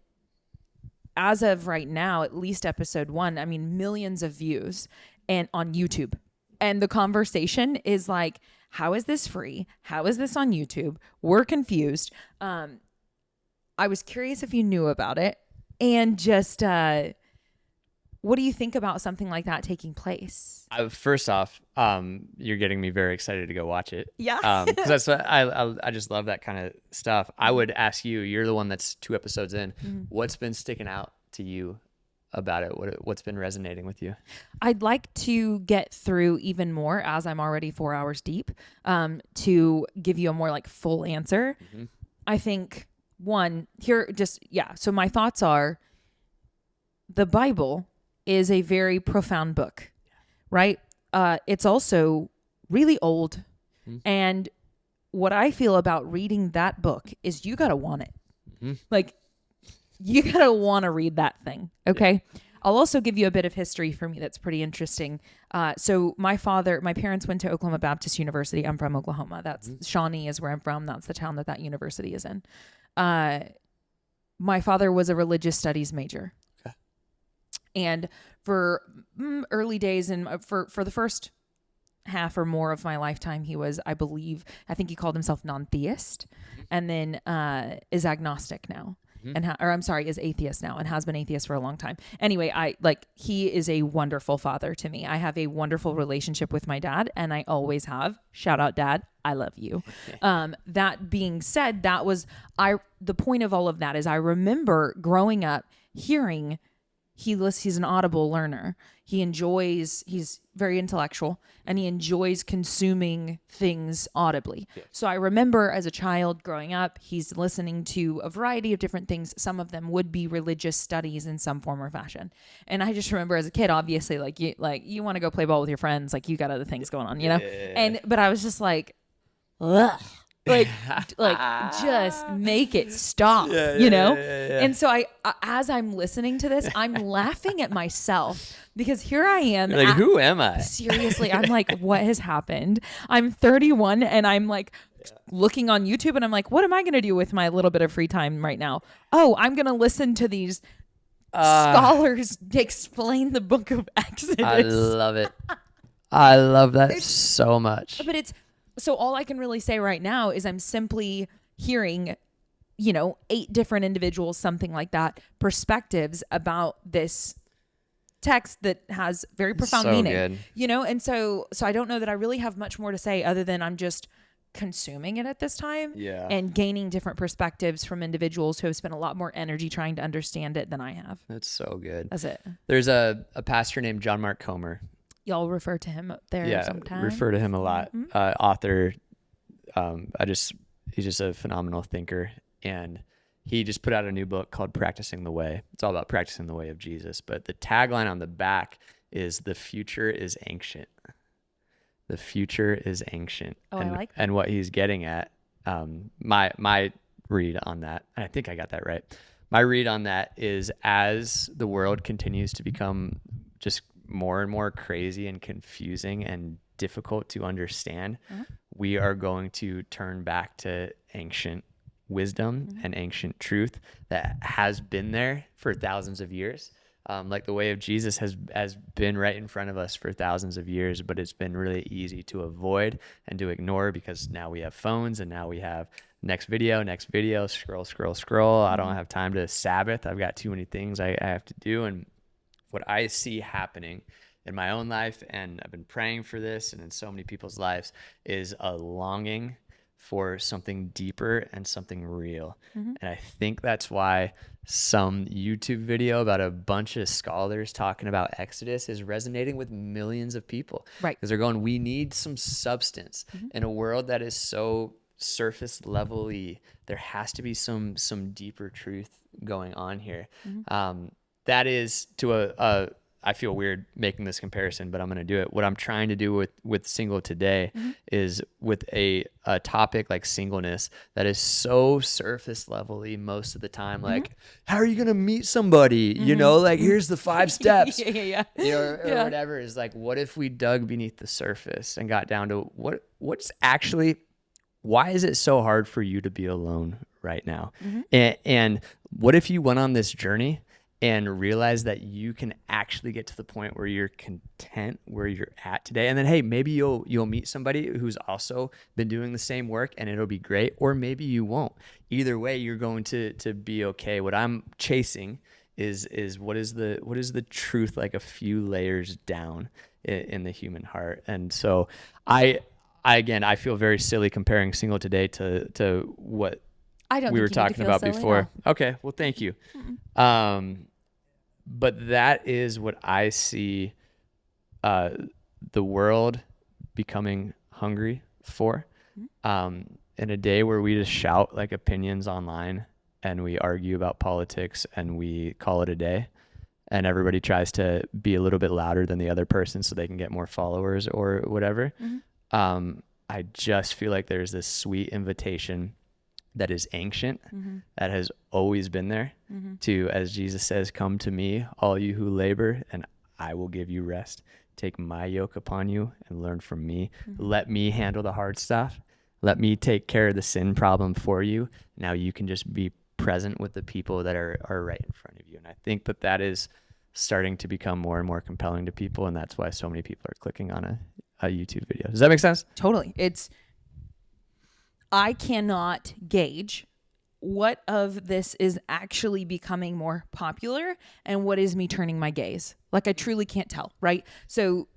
as of right now, at least episode 1, I mean, millions of views and on YouTube. And the conversation is like, how is this free? How is this on YouTube? We're confused. I was curious if you knew about it, and just what do you think about something like that taking place?
First off, you're getting me very excited to go watch it.
Yeah.
Because that's what I just love that kind of stuff. I would ask you, you're the one that's 2 episodes in. What's been sticking out to you about it? What's been resonating with you?
I'd like to get through even more, as I'm already 4 hours deep, to give you a more like full answer. I think so my thoughts are, the Bible is a very profound book, right? It's also really old. And what I feel about reading that book is you got to want it. Like, you got to want to read that thing. Okay. Yeah. I'll also give you a bit of history for me that's pretty interesting. So my parents went to Oklahoma Baptist University. I'm from Oklahoma. That's Shawnee is where I'm from. That's the town that university is in. My father was a religious studies major. Okay. And for early days and for the first half or more of my lifetime, he was, I think he called himself non-theist, and then is agnostic now. Is atheist now, and has been atheist for a long time. Anyway, he is a wonderful father to me. I have a wonderful relationship with my dad, and I always have. Shout out, Dad. I love you. That being said, the point of all of that is I remember growing up hearing he's an audible learner. He's very intellectual, and he enjoys consuming things audibly. Yeah. So I remember as a child growing up, he's listening to a variety of different things. Some of them would be religious studies in some form or fashion. And I just remember as a kid, obviously, you want to go play ball with your friends, like you got other things going on, you know? Yeah. But I was just like, ugh. Just make it stop, you know? Yeah. And so as I'm listening to this, I'm laughing at myself, because here I am.
You're like, who am I?
Seriously. I'm like, what has happened? I'm 31 and I'm like looking on YouTube, and I'm like, what am I going to do with my little bit of free time right now? Oh, I'm going to listen to these scholars explain the book of Exodus.
I love it. I love that so much.
But so all I can really say right now is I'm simply hearing, 8 different individuals, something like that, perspectives about this text that has very profound meaning, good. And so I don't know that I really have much more to say other than I'm just consuming it at this time and gaining different perspectives from individuals who have spent a lot more energy trying to understand it than I have.
That's so good.
That's it.
There's a pastor named John Mark Comer.
Y'all refer to him up there sometimes?
Refer to him a lot. Author. He's just a phenomenal thinker. And he just put out a new book called Practicing the Way. It's all about practicing the way of Jesus. But the tagline on the back is "The future is ancient." The future is ancient.
Oh, I like that.
And what he's getting at, my read on that, and I think I got that right. My read on that is, as the world continues to become just more and more crazy and confusing and difficult to understand, we are going to turn back to ancient wisdom and ancient truth that has been there for thousands of years. Like the way of Jesus has been right in front of us for thousands of years, but it's been really easy to avoid and to ignore because now we have phones and now we have next video, scroll. I don't have time to Sabbath. I've got too many things I have to do. And what I see happening in my own life, and I've been praying for this and in so many people's lives, is a longing for something deeper and something real. And I think that's why some YouTube video about a bunch of scholars talking about Exodus is resonating with millions of people.
Right.
Because they're going, we need some substance in a world that is so surface level-y. There has to be some deeper truth going on here. That is to I feel weird making this comparison, but I'm going to do it. What I'm trying to do with Single Today is with a topic like singleness that is so surface level-y most of the time. Like, how are you going to meet somebody? You know, like, here's the 5 steps. You know, or whatever. Is like, what if we dug beneath the surface and got down to what's actually, why is it so hard for you to be alone right now? And what if you went on this journey and realize that you can actually get to the point where you're content where you're at today? And then, hey, maybe you'll meet somebody who's also been doing the same work and it'll be great, or maybe you won't. Either way, you're going to be okay. What I'm chasing is what is the truth, like a few layers down in the human heart. And so I feel very silly comparing Single Today to what we were talking about before. No. Okay, well, thank you. But that is what I see the world becoming hungry for. In a day where we just shout like opinions online and we argue about politics and we call it a day, and everybody tries to be a little bit louder than the other person so they can get more followers or whatever. I just feel like there's this sweet invitation that is ancient, that has always been there, to, as Jesus says, come to me, all you who labor, and I will give you rest. Take my yoke upon you and learn from me. Let me handle the hard stuff. Let me take care of the sin problem for you. Now you can just be present with the people that are right in front of you. And I think that is starting to become more and more compelling to people, and that's why so many people are clicking on a YouTube video. Does that make sense?
Totally. I cannot gauge what of this is actually becoming more popular and what is me turning my gaze. Like, I truly can't tell, right? So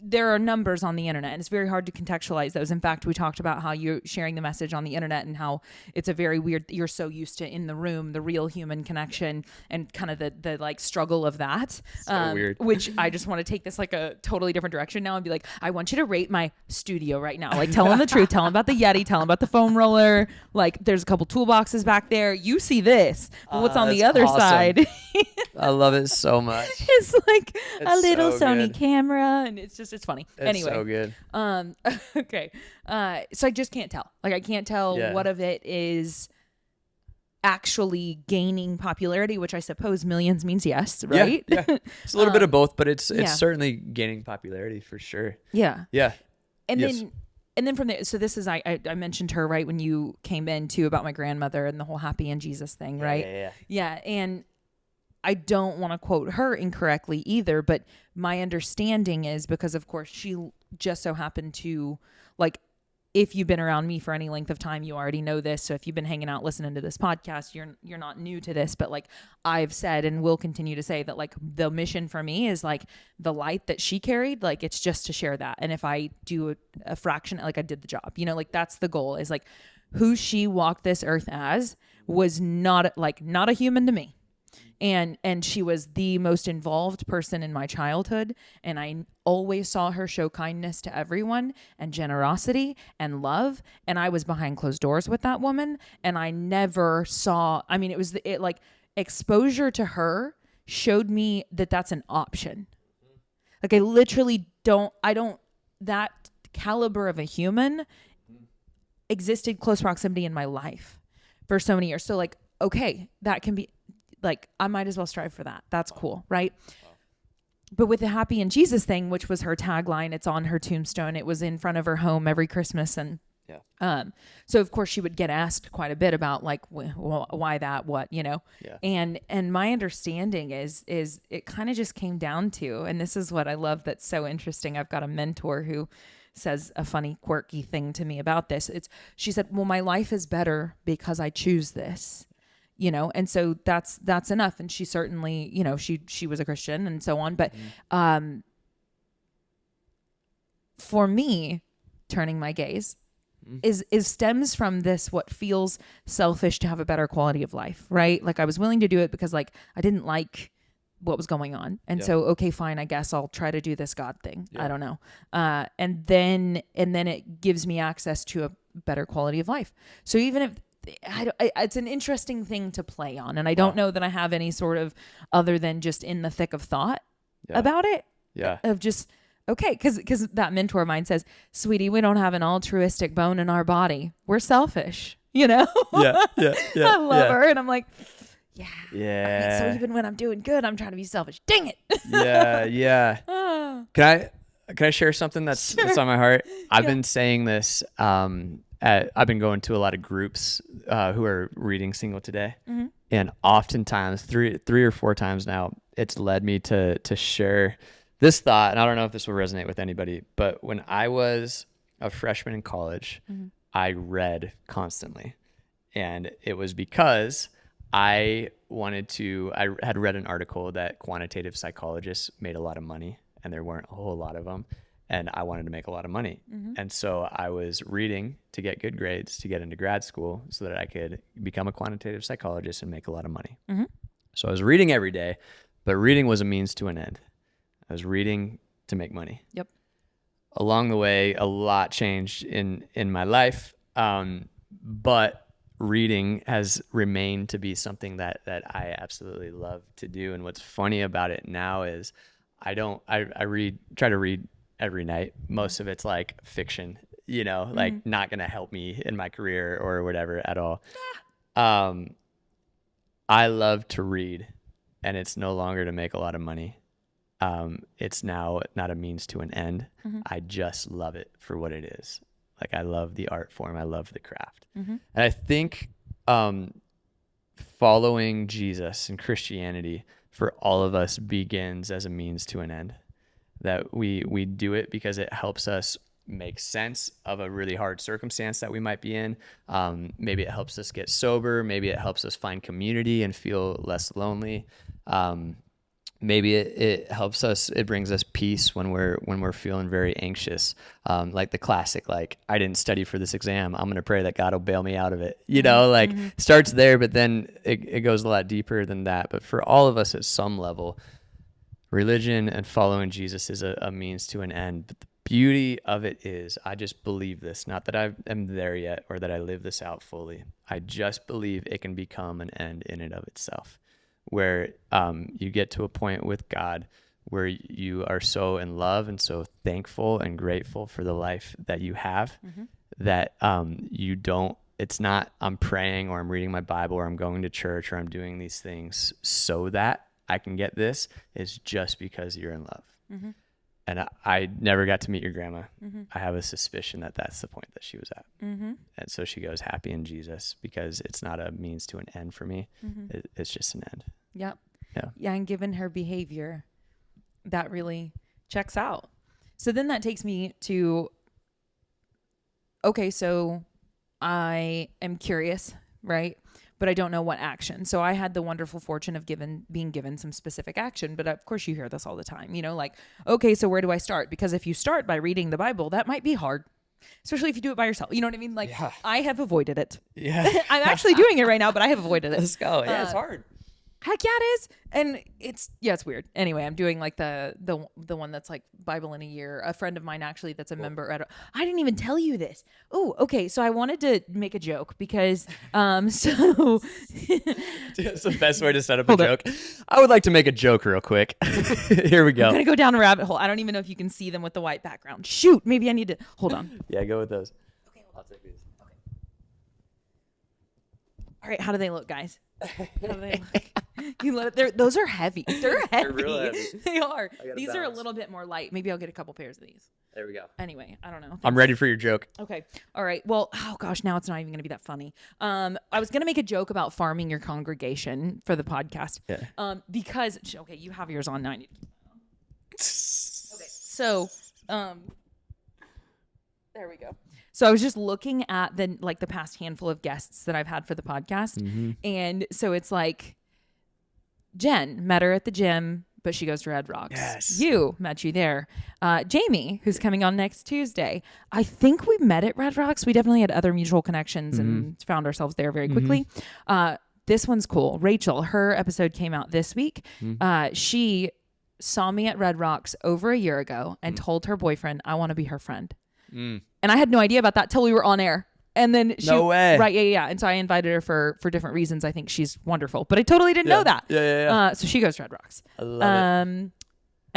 there are numbers on the internet and it's very hard to contextualize those. In fact, we talked about how you're sharing the message on the internet and how it's a very weird, you're so used to in the room, the real human connection and kind of the like struggle of that.
So weird.
Which I just want to take this like a totally different direction now and be like, I want you to rate my studio right now. Like, tell them the truth, tell them about the Yeti, tell them about the foam roller. Like, there's a couple toolboxes back there. You see this, but what's on the other side?
I love it so much.
It's like a little so Sony camera, and it's funny.
It's
anyway,
so good.
Okay. So I just can't tell. Like, I can't tell what of it is actually gaining popularity, which I suppose millions means yes, right?
Yeah. It's a little bit of both, but it's certainly gaining popularity for sure.
Yeah.
Yeah.
And then from there, so this is, I mentioned her right when you came in too about my grandmother and the whole happy in Jesus thing, right? Yeah. And I don't want to quote her incorrectly either, but my understanding is, because of course she just so happened to, like, if you've been around me for any length of time, you already know this. So if you've been hanging out listening to this podcast, you're not new to this, but like I've said and will continue to say that, like, the mission for me is like the light that she carried, like it's just to share that. And if I do a fraction, like I did the job, you know, like that's the goal, is like who she walked this earth as was not a human to me. And she was the most involved person in my childhood. And I always saw her show kindness to everyone and generosity and love. And I was behind closed doors with that woman. And I never saw, I mean, it like exposure to her showed me that that's an option. Like I literally that caliber of a human existed close proximity in my life for so many years. So like, okay, that can be like, I might as well strive for that. That's cool. Right. But with the Happy in Jesus thing, which was her tagline, it's on her tombstone. It was in front of her home every Christmas. And so of course she would get asked quite a bit about like, why that, what, you know? Yeah. And my understanding is it kind of just came down to, and this is what I love that's so interesting. I've got a mentor who says a funny, quirky thing to me about this. She said, well, my life is better because I choose this, you know? And so that's enough. And she certainly, you know, she was a Christian and so on. But for me, turning my gaze is stems from this, what feels selfish to have a better quality of life, right? Like I was willing to do it because like I didn't like what was going on. And so, okay, fine, I guess I'll try to do this God thing. Yeah. I don't know. And then it gives me access to a better quality of life. So even if it's an interesting thing to play on, and I don't know that I have any sort of other than just in the thick of thought about it. Yeah. Of just, okay. Cause that mentor of mine says, sweetie, we don't have an altruistic bone in our body. We're selfish, you know? Yeah. I love her. And I'm like, yeah. Okay, so even when I'm doing good, I'm trying to be selfish. Dang it.
Yeah. Can I share something that's on my heart? I've been saying this. I've been going to a lot of groups who are reading Single Today, and oftentimes three or four times now, it's led me to share this thought. And I don't know if this will resonate with anybody, but when I was a freshman in college, I read constantly, and it was because I had read an article that quantitative psychologists made a lot of money, and there weren't a whole lot of them. And I wanted to make a lot of money. And so I was reading to get good grades to get into grad school so that I could become a quantitative psychologist and make a lot of money. So I was reading every day, but reading was a means to an end. I was reading to make money. Yep. Along the way, a lot changed in my life. But reading has remained to be something that I absolutely love to do. And what's funny about it now is I try to read every night. Most of it's like fiction, you know, like not going to help me in my career or whatever at all. I love to read, and it's no longer to make a lot of money. It's now not a means to an end. I just love it for what it is. Like I love the art form. I love the craft. And I think following Jesus and Christianity for all of us begins as a means to an end. That we do it because it helps us make sense of a really hard circumstance that we might be in. Maybe it helps us get sober. Maybe it helps us find community and feel less lonely. Maybe it helps us, it brings us peace when we're feeling very anxious. Like the classic, like, I didn't study for this exam, I'm going to pray that God will bail me out of it. You know, like starts there, but then it goes a lot deeper than that. But for all of us at some level, religion and following Jesus is a means to an end. But the beauty of it is, I just believe this, not that I am there yet or that I live this out fully. I just believe it can become an end in and of itself, where you get to a point with God where you are so in love and so thankful and grateful for the life that you have, that you don't, it's not I'm praying or I'm reading my Bible or I'm going to church or I'm doing these things so that I can get this. It's just because you're in love. And I never got to meet your grandma. I have a suspicion that that's the point that she was at. And so she goes, happy in Jesus, because it's not a means to an end for me. It's just an end.
Yep. Yeah. And given her behavior, that really checks out. So then that takes me to, okay, so I am curious, right? But I don't know what action. So I had the wonderful fortune of being given some specific action. But of course you hear this all the time, you know, like, okay, so where do I start? Because if you start by reading the Bible, that might be hard, especially if you do it by yourself. You know what I mean? Like, I have avoided it. I'm actually doing it right now, but I have avoided it.
Let's go. Yeah, it's hard.
Heck yeah, it is. And it's weird. Anyway, I'm doing like the one that's like Bible in a year. A friend of mine actually that's a member at I didn't even tell you this. Oh, okay. So I wanted to make a joke because that's
the best way to set up a joke. I would like to make a joke real quick. Here we go.
I'm gonna go down a rabbit hole. I don't even know if you can see them with the white background. Shoot, maybe I need to hold on.
Yeah, go with those.
Okay, I'll take these. Okay. All right, how do they look, guys? How do they look? Those are heavy. They're heavy.
They're real heavy.
They are. These are a little bit more light. Maybe I'll get a couple pairs of these.
There we go.
Anyway, I don't know.
I'm ready for your joke.
Okay. All right. Well, oh gosh, now it's not even going to be that funny. I was going to make a joke about farming your congregation for the podcast.
Yeah.
Because okay, you have yours on 90. Okay. So, there we go. So I was just looking at the past handful of guests that I've had for the podcast. Mm-hmm. And so it's like Jen, met her at the gym, but she goes to Red Rocks.
Yes.
You, met you there. Jamie, who's coming on next Tuesday. I think we met at Red Rocks. We definitely had other mutual connections and found ourselves there very quickly. This one's cool. Rachel, her episode came out this week. She saw me at Red Rocks over a year ago and told her boyfriend, I want to be her friend. And I had no idea about that till we were on air. And then she,
no way.
Right. Yeah. And so I invited her for different reasons. I think she's wonderful, but I totally didn't know that.
Yeah.
So she goes to Red Rocks.
I love it.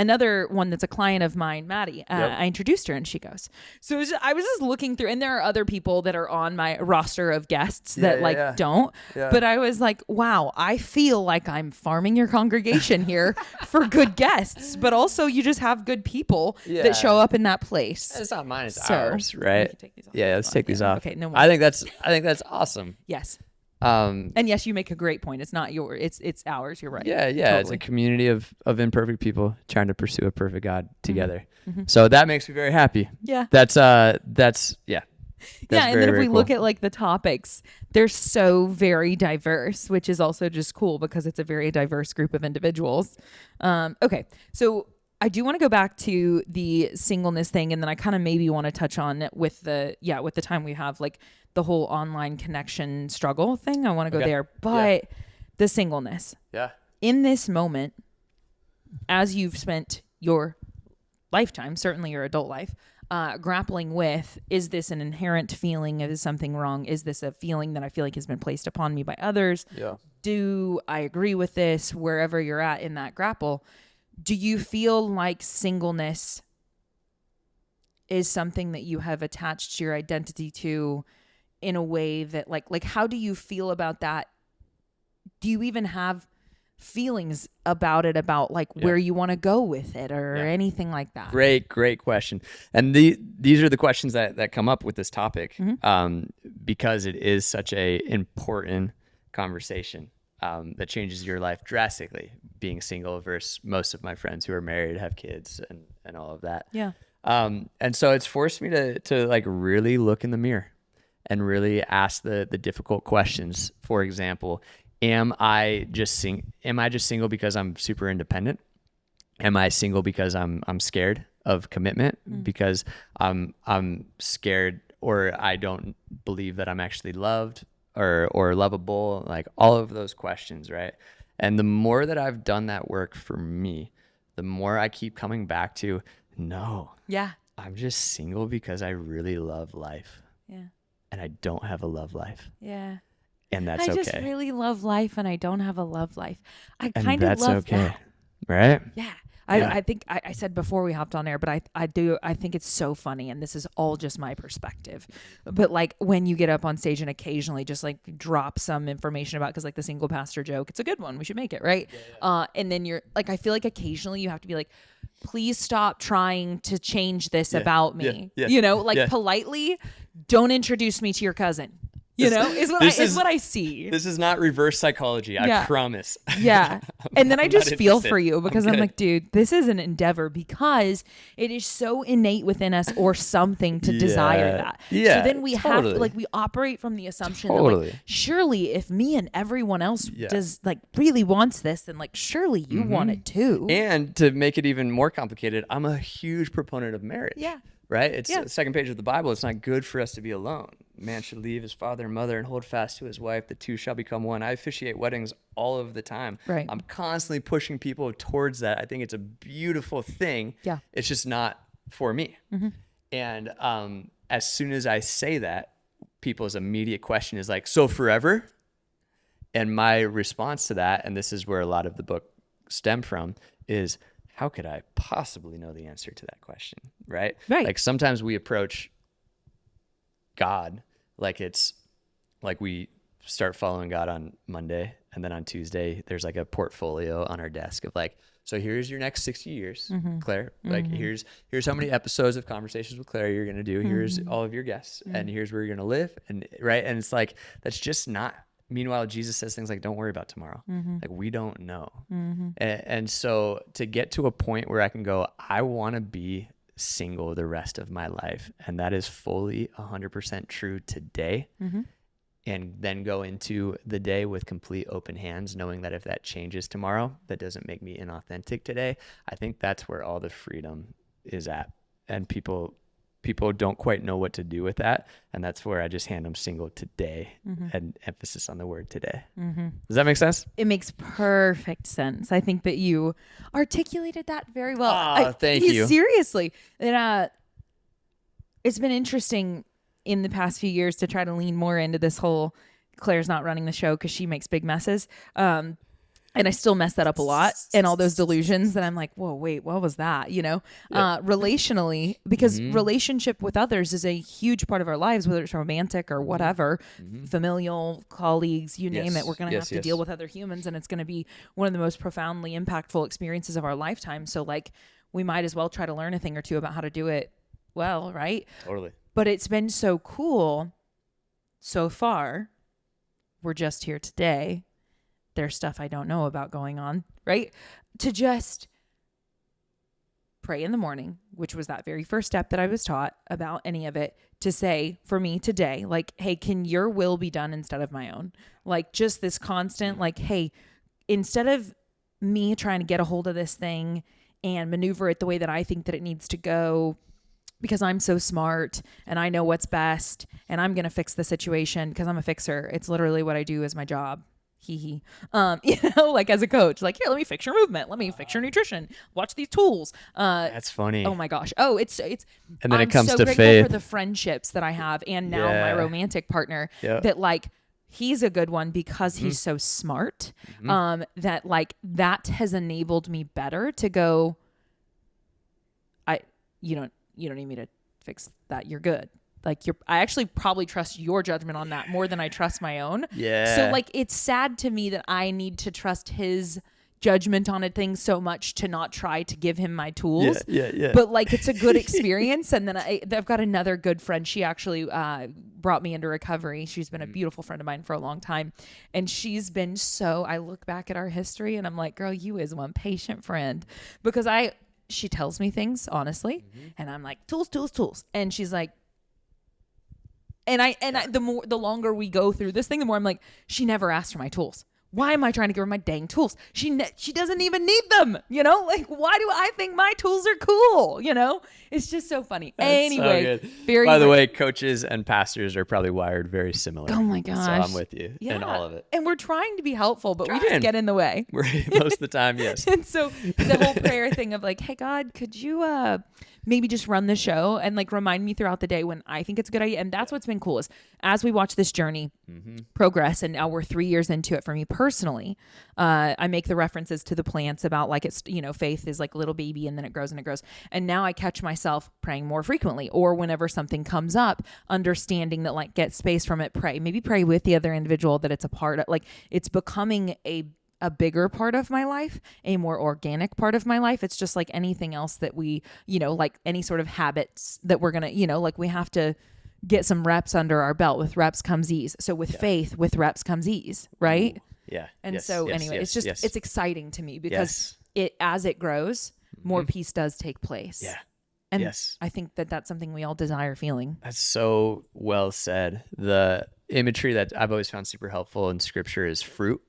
Another one that's a client of mine, Maddie, I introduced her and she goes. So I was just looking through, and there are other people that are on my roster of guests that don't. Yeah. But I was like, wow, I feel like I'm farming your congregation here for good guests. But also you just have good people that show up in that place.
It's not mine, it's ours, right?
Take these off.
Yeah, let's take these off.
Okay, no more.
I think that's awesome.
Yes. And yes, you make a great point. It's not yours. It's ours. You're right.
Yeah. Totally. It's a community of imperfect people trying to pursue a perfect God together.
Mm-hmm.
So that makes me very happy.
Yeah.
That's
and then if we look at like the topics, they're so very diverse, which is also just cool because it's a very diverse group of individuals. Okay. So I do want to go back to the singleness thing, and then I kind of maybe want to touch on it with the time we have, like the whole online connection struggle thing. I want to go there, but the singleness.
Yeah.
In this moment, as you've spent your lifetime, certainly your adult life, grappling with, is this an inherent feeling? Is something wrong? Is this a feeling that I feel like has been placed upon me by others?
Yeah.
Do I agree with this? Wherever you're at in that grapple, do you feel like singleness is something that you have attached your identity to in a way that like how do you feel about that? Do you even have feelings about it, about like where you want to go with it or anything like that?
Great question. And these are the questions that come up with this topic, because it is such a important conversation that changes your life drastically, being single versus most of my friends who are married, have kids and all of that.
Yeah.
And so it's forced me to like really look in the mirror and really ask the difficult questions. For example, am I just single because I'm super independent? Am I single because I'm scared of commitment? Because I'm scared, or I don't believe that I'm actually loved or lovable? Like all of those questions, right? And the more that I've done that work for me, the more I keep coming back to, no.
Yeah.
I'm just single because I really love life.
Yeah. And
I don't have a love life.
Yeah.
And that's okay.
I just really love life and I don't have a love life. I kind of love that.
Right?
Yeah. I think I said before we hopped on air, but I think it's so funny, and this is all just my perspective. But like when you get up on stage and occasionally just like drop some information about, because like the single pastor joke, it's a good one. We should make it, right? Yeah. And then you're like, I feel like occasionally you have to be like, please stop trying to change this about me. Yeah. You know, like politely, don't introduce me to your cousin. You know, is what I see.
This is not reverse psychology. I promise.
Yeah. And then I just feel for you, because I'm like, dude, this is an endeavor, because it is so innate within us or something to desire that.
Yeah.
So then we have to, like, we operate from the assumption that like, surely if me and everyone else does like really wants this, then like surely you want it too.
And to make it even more complicated, I'm a huge proponent of marriage.
Yeah.
Right? It's the second page of the Bible. It's not good for us to be alone. man should leave his father and mother and hold fast to his wife. The two shall become one. I officiate weddings all of the time.
Right.
I'm constantly pushing people towards that. I think it's a beautiful thing.
Yeah.
It's just not for me.
Mm-hmm.
And as soon as I say that, people's immediate question is like, so forever? And my response to that, and this is where a lot of the book stemmed from, is how could I possibly know the answer to that question? Right. Like sometimes we approach God like it's like we start following God on Monday, and then on Tuesday there's like a portfolio on our desk of like, so here's your next 60 years, Claire. Like here's how many episodes of Conversations with Claire you're gonna do. Here's all of your guests, and here's where you're gonna live, and right. And it's like that's just not. Meanwhile, Jesus says things like, "Don't worry about tomorrow." Like we don't know, and so to get to a point where I can go, I want to be single the rest of my life, and that is fully 100% true today, and then go into the day with complete open hands, knowing that if that changes tomorrow, that doesn't make me inauthentic today. I think that's where all the freedom is at, and people don't quite know what to do with that, and that's where I just hand them single today, and emphasis on the word today. Does that make sense?
It makes perfect sense. I think that you articulated that very well.
Thank you.
Seriously. And, it's been interesting in the past few years to try to lean more into this whole Claire's not running the show because she makes big messes. And I still mess that up a lot, and all those delusions that I'm like, whoa, wait, what was that? You know, relationally, because relationship with others is a huge part of our lives, whether it's romantic or whatever, familial, colleagues, you name it. We're going to have to deal with other humans, and it's going to be one of the most profoundly impactful experiences of our lifetime. So like, we might as well try to learn a thing or two about how to do it well, right?
Totally.
But it's been so cool so far. We're just here today. There's stuff I don't know about going on, right? To just pray in the morning, which was that very first step that I was taught about any of it, to say for me today, like, hey, can your will be done instead of my own? Like just this constant, like, hey, instead of me trying to get a hold of this thing and maneuver it the way that I think that it needs to go, because I'm so smart and I know what's best and I'm going to fix the situation because I'm a fixer. It's literally what I do as my job. You know, like as a coach, like, here, let me fix your movement. Let me fix your nutrition. Watch these tools.
That's funny.
Oh my gosh. Oh, it's,
and then
I'm
it comes
so
to
grateful
faith
for the friendships that I have. And now my romantic partner that like, he's a good one because he's so smart. That like, that has enabled me better to go, you don't need me to fix that. You're good. Like I actually probably trust your judgment on that more than I trust my own.
Yeah.
So like, it's sad to me that I need to trust his judgment on a thing so much to not try to give him my tools.
Yeah.
But like, it's a good experience. And then I've got another good friend. She actually brought me into recovery. She's been a beautiful friend of mine for a long time. And she's been I look back at our history and I'm like, girl, you is one patient friend, because she tells me things honestly. And I'm like, tools. And she's like, the longer we go through this thing, the more I'm like, she never asked for my tools. Why am I trying to give her my dang tools? She doesn't even need them, you know? Like, why do I think my tools are cool, you know? It's just so funny.
That's
anyway,
so good. By the way, coaches and pastors are probably wired very similar.
Oh my gosh.
So I'm with you in all of it.
And we're trying to be helpful, but we just get in the way.
Most of the time, yes.
And so the whole prayer thing of like, hey, God, could you maybe just run the show and like remind me throughout the day when I think it's a good idea. And that's what's been cool is as we watch this journey progress, and now we're 3 years into it for me personally, I make the references to the plants about like, it's, you know, faith is like a little baby and then it grows and it grows. And now I catch myself praying more frequently, or whenever something comes up, understanding that like, get space from it, maybe pray with the other individual that it's a part of, like it's becoming a bigger part of my life, a more organic part of my life. It's just like anything else that we, you know, like any sort of habits that we're going to, you know, like we have to get some reps under our belt. With reps comes ease. So with faith, with reps comes ease, right?
Ooh. Yeah.
And it's just, it's exciting to me because as it grows, more peace does take place.
Yeah.
And I think that that's something we all desire feeling.
That's so well said. The imagery that I've always found super helpful in scripture is fruit.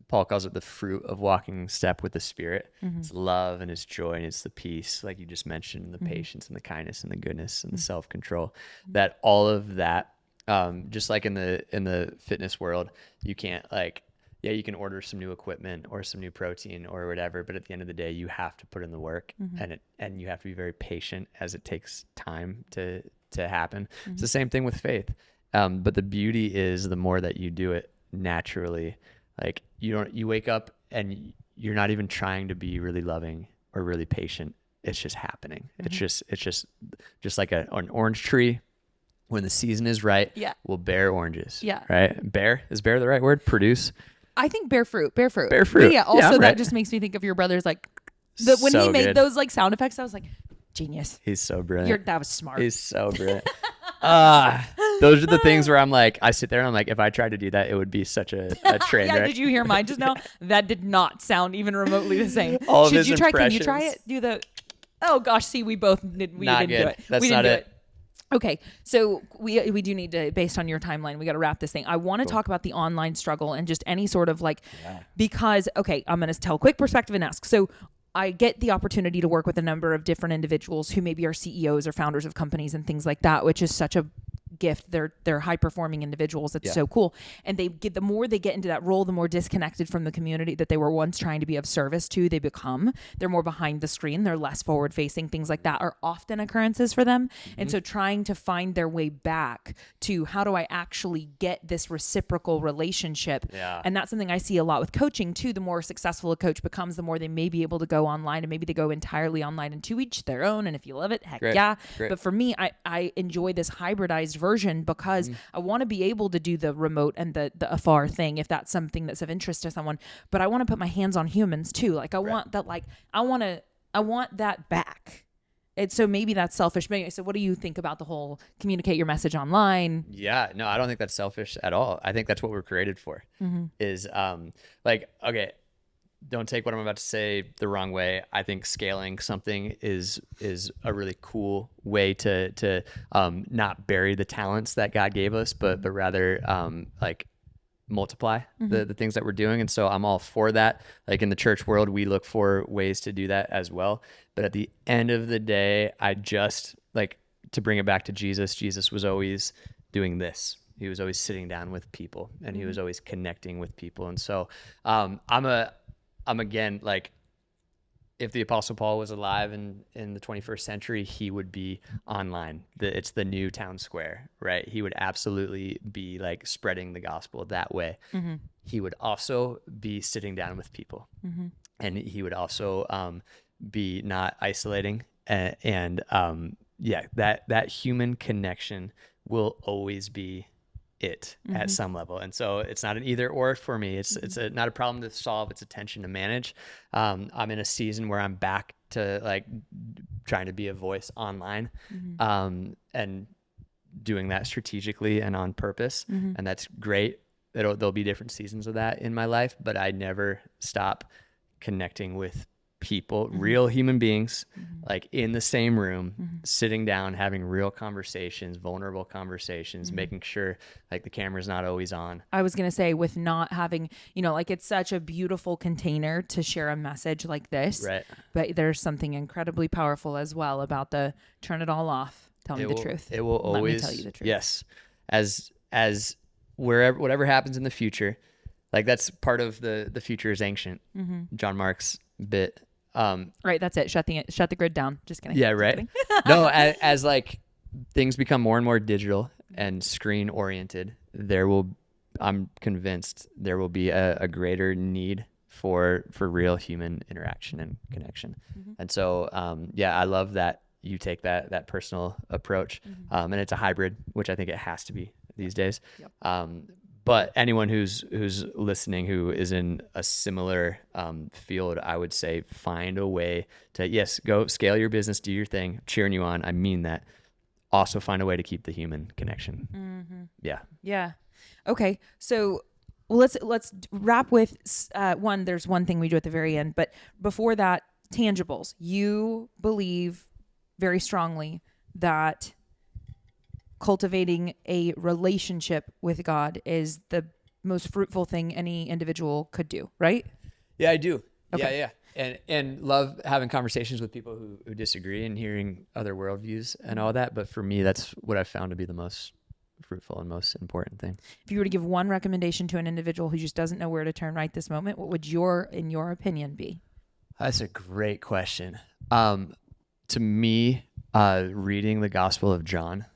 Paul calls it the fruit of walking in step with the Spirit. It's love and it's joy and it's the peace, like you just mentioned, the patience and the kindness and the goodness and the self-control. That all of that, just like in the fitness world, you can't you can order some new equipment or some new protein or whatever, but at the end of the day, you have to put in the work and you have to be very patient as it takes time to happen. It's the same thing with faith. But the beauty is the more that you do it naturally, like you wake up and you're not even trying to be really loving or really patient. It's just happening. It's just like an orange tree. When the season is right, will bear oranges. Yeah. Right. Is bear the right word? Produce.
I think bear fruit. Bear fruit.
But
yeah. Also, that just makes me think of your brother's when he made those like sound effects. I was like, genius.
He's so brilliant.
That was smart.
He's so brilliant. Those are the things where I'm like, I sit there and I'm like, if I tried to do that, it would be such a train wreck.
Did you hear mine just now? That did not sound even remotely the same.
All of his impressions.
Can you try it? Do the. Oh gosh, see, we both did. We didn't do it.
That's not it.
Okay, so we do need to, based on your timeline, we got to wrap this thing. I want to talk about the online struggle and just any sort of because, okay, I'm going to tell a quick perspective and ask. So I get the opportunity to work with a number of different individuals who maybe are CEOs or founders of companies and things like that, which is such a gift. They're high performing individuals. It's so cool. And the more they get into that role, the more disconnected from the community that they were once trying to be of service to they become. They're more behind the screen. They're less forward facing. Things like that are often occurrences for them. And so trying to find their way back to how do I actually get this reciprocal relationship? And that's something I see a lot with coaching too. The more successful a coach becomes, the more they may be able to go online, and maybe they go entirely online, and to each their own. And if you love it, heck yeah. Great. But for me, I enjoy this hybridized version because I want to be able to do the remote and the afar thing if that's something that's of interest to someone, but I want to put my hands on humans too. Like I want that, I want that back. So maybe that's selfish. So what do you think about the whole communicate your message online?
Yeah, no, I don't think that's selfish at all. I think that's what we're created for is okay, don't take what I'm about to say the wrong way. I think scaling something is a really cool way to not bury the talents that God gave us, but rather multiply the things that we're doing. And so I'm all for that. Like in the church world, we look for ways to do that as well. But at the end of the day, I just to bring it back to Jesus. Jesus was always doing this. He was always sitting down with people and he was always connecting with people. And so I'm again, if the Apostle Paul was alive in the 21st century, he would be online. It's the new town square, right? He would absolutely be spreading the gospel that way. He would also be sitting down with people, and he would also be not isolating. And that human connection will always be it at some level. And so it's not an either or for me. It's not a problem to solve. It's a tension to manage. I'm in a season where I'm back to trying to be a voice online, and doing that strategically and on purpose. And that's great. There'll be different seasons of that in my life, but I never stop connecting with people, real human beings, in the same room, sitting down, having real conversations, vulnerable conversations, making sure the camera's not always on.
I was going to say, with not having, it's such a beautiful container to share a message like this,
right?
But there's something incredibly powerful as well about the turn it all off. Tell me the truth.
It will always, let me tell you the truth. Yes. As whatever happens in the future, that's part of the future is ancient. John Mark's bit.
Right, that's it. Shut the grid down. Just kidding.
Yeah, right. No, as things become more and more digital and screen oriented, I'm convinced there will be a greater need for real human interaction and connection. And so, I love that you take that personal approach, and it's a hybrid, which I think it has to be these days. Yep. But anyone who's listening who is in a similar field, I would say find a way to, yes, go scale your business, do your thing, cheering you on. I mean that. Also find a way to keep the human connection. Yeah.
Yeah. Okay. So let's wrap with one. There's one thing we do at the very end, but before that, tangibles. You believe very strongly that cultivating a relationship with God is the most fruitful thing any individual could do, right?
Yeah, I do.
Okay.
Yeah. And love having conversations with people who disagree and hearing other worldviews and all that. But for me, that's what I've found to be the most fruitful and most important thing.
If you were to give one recommendation to an individual who just doesn't know where to turn right this moment, what would in your opinion, be?
That's a great question. To me, reading the Gospel of John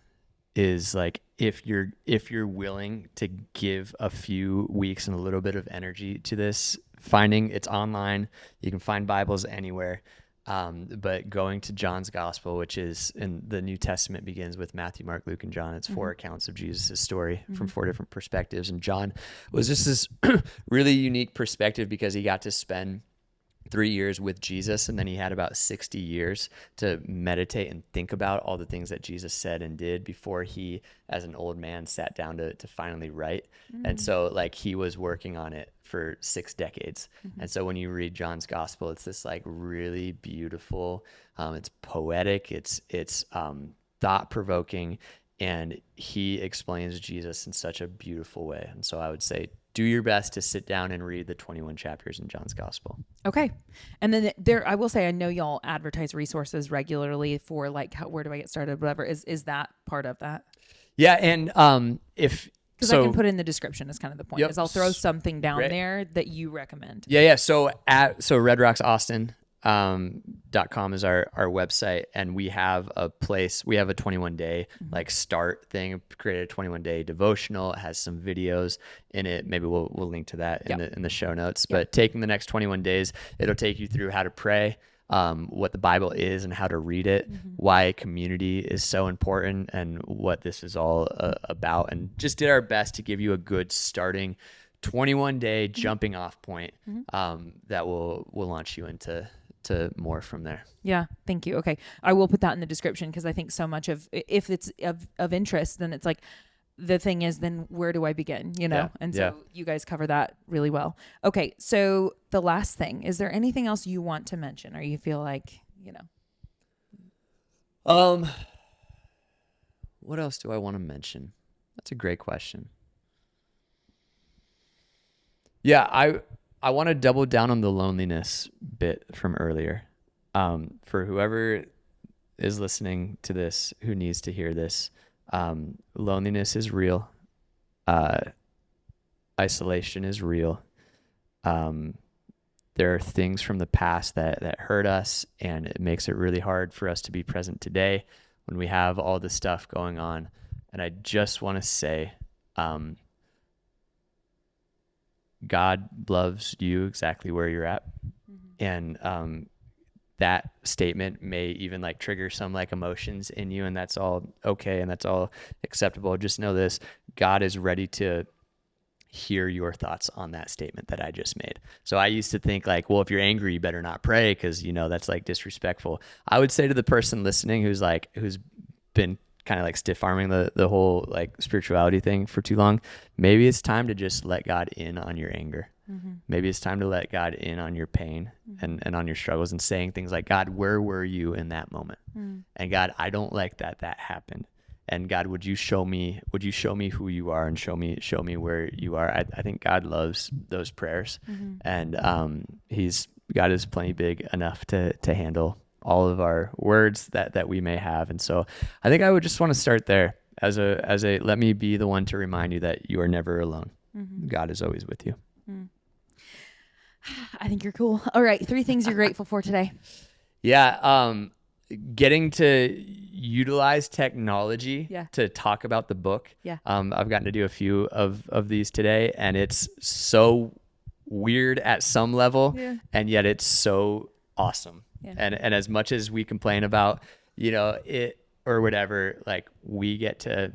is like, if you're willing to give a few weeks and a little bit of energy to this, it's online. You can find Bibles anywhere. But going to John's Gospel, which is in the New Testament, begins with Matthew, Mark, Luke, and John. It's 4 accounts of Jesus' story from 4 different perspectives. And John was just this really unique perspective because he got to spend 3 years with Jesus, and then he had about 60 years to meditate and think about all the things that Jesus said and did before he, as an old man, sat down to finally write. And so like he was working on it for 6 decades. And so when you read John's Gospel, it's this like really beautiful, it's poetic, it's thought-provoking, and he explains Jesus in such a beautiful way. And so I would say, do your best to sit down and read the 21 chapters in John's Gospel.
Okay. And then I will say, I know y'all advertise resources regularly for like, where do I get started? Whatever. Is that part of that?
Yeah. And
because I can put it in the description is kind of the point. Is I'll throw something down there that you recommend.
Yeah. So Red Rocks Austin, .com is our website, and we have a 21-day like start thing. Created a 21-day devotional. It has some videos in it. Maybe we'll link to that in the show notes. But taking the next 21 days, it'll take you through how to pray, what the Bible is and how to read it, why community is so important, and what this is all about. And just did our best to give you a good starting 21-day jumping off point that will launch you into more from there.
Yeah. Thank you. Okay. I will put that in the description because I think so much if it's of interest, then it's like, the thing is, then where do I begin? And so you guys cover that really well. Okay. So the last thing, is there anything else you want to mention, or you feel like,
what else do I want to mention? That's a great question. Yeah. I want to double down on the loneliness bit from earlier. For whoever is listening to this, who needs to hear this, loneliness is real. Isolation is real. There are things from the past that hurt us, and it makes it really hard for us to be present today when we have all this stuff going on. And I just want to say, God loves you exactly where you're at. And that statement may even like trigger some like emotions in you, and that's all okay and that's all acceptable. Just know this: God is ready to hear your thoughts on that statement that I just made. So I used to think like, well, if you're angry, you better not pray because that's like disrespectful. I would say to the person listening who's been kind of like stiff arming the whole like spirituality thing for too long, maybe it's time to just let God in on your anger. Maybe it's time to let God in on your pain and on your struggles, and saying things like, God, where were you in that moment? And God, I don't like that happened. And God, would you show me who you are and show me where you are? I think God loves those prayers. And God is plenty big enough to handle all of our words that we may have. And so I think I would just want to start there as a let me be the one to remind you that you are never alone. God is always with you.
I think you're cool. All right. 3 things you're grateful for today.
Yeah. Getting to utilize technology to talk about the book. Yeah. I've gotten to do a few of these today, and it's so weird at some level, and yet it's so awesome. Yeah. And as much as we complain about, it or whatever, like we get to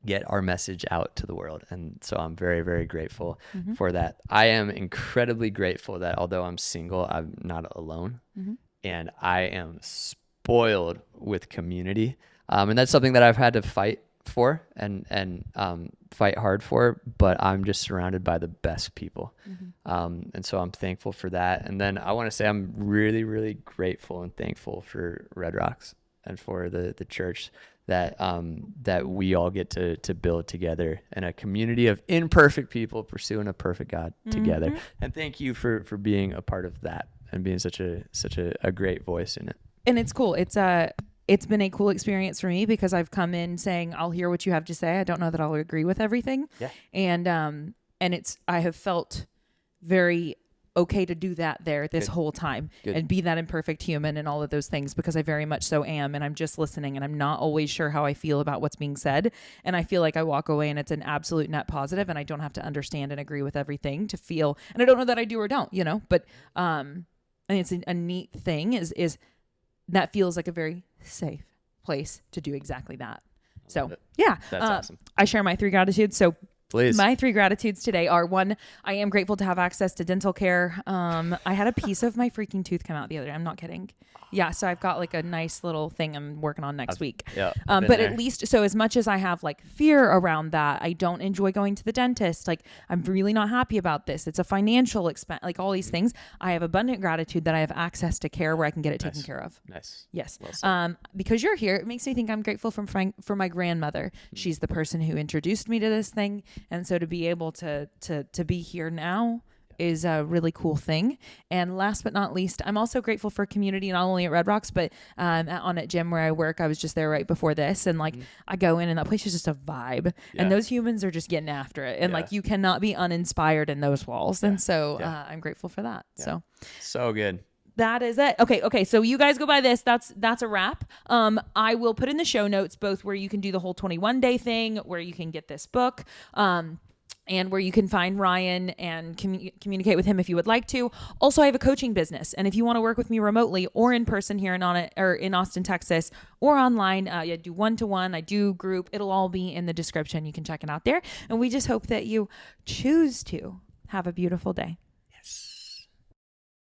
get our message out to the world. And so I'm very, very grateful for that. I am incredibly grateful that although I'm single, I'm not alone, and I am spoiled with community. And that's something that I've had to fight for and fight hard for, but I'm just surrounded by the best people. And so I'm thankful for that. And then I want to say I'm really, really grateful and thankful for Red Rocks and for the church that that we all get to build together in a community of imperfect people pursuing a perfect God together. And thank you for being a part of that and being such a great voice in it.
And it's cool. It's been a cool experience for me because I've come in saying, I'll hear what you have to say. I don't know that I'll agree with everything.
Yeah.
And I have felt very okay to do that this whole time and be that imperfect human and all of those things, because I very much so am. And I'm just listening and I'm not always sure how I feel about what's being said. And I feel like I walk away and it's an absolute net positive and I don't have to understand and agree with everything to feel, and I don't know that I do or don't, but, and it's a neat thing is that feels like a very safe place to do exactly that. So yeah,
that's awesome.
I share my 3 gratitudes. So
please.
My 3 gratitudes today are: 1, I am grateful to have access to dental care. I had a piece of my freaking tooth come out the other day. I'm not kidding. Yeah. So I've got like a nice little thing I'm working on next week.
Yeah.
But there. At least, so as much as I have like fear around that, I don't enjoy going to the dentist. Like, I'm really not happy about this. It's a financial expense, like all these things. I have abundant gratitude that I have access to care where I can get it taken care of.
Nice.
Yes. Well, because you're here, it makes me think I'm grateful for my grandmother. She's the person who introduced me to this thing. And so to be able to be here now is a really cool thing. And last but not least, I'm also grateful for community, not only at Red Rocks, but at gym where I work. I was just there right before this, and like I go in and that place is just a vibe, and those humans are just getting after it, and like you cannot be uninspired in those walls. And so I'm grateful for that.
So good.
That is it. Okay. So you guys go buy this. That's a wrap. I will put in the show notes both where you can do the whole 21-day thing, where you can get this book, and where you can find Ryan and communicate with him if you would like to. Also, I have a coaching business, and if you want to work with me remotely or in person here in Austin, Texas, or online, I do 1-to-1, I do group. It'll all be in the description. You can check it out there. And we just hope that you choose to have a beautiful day.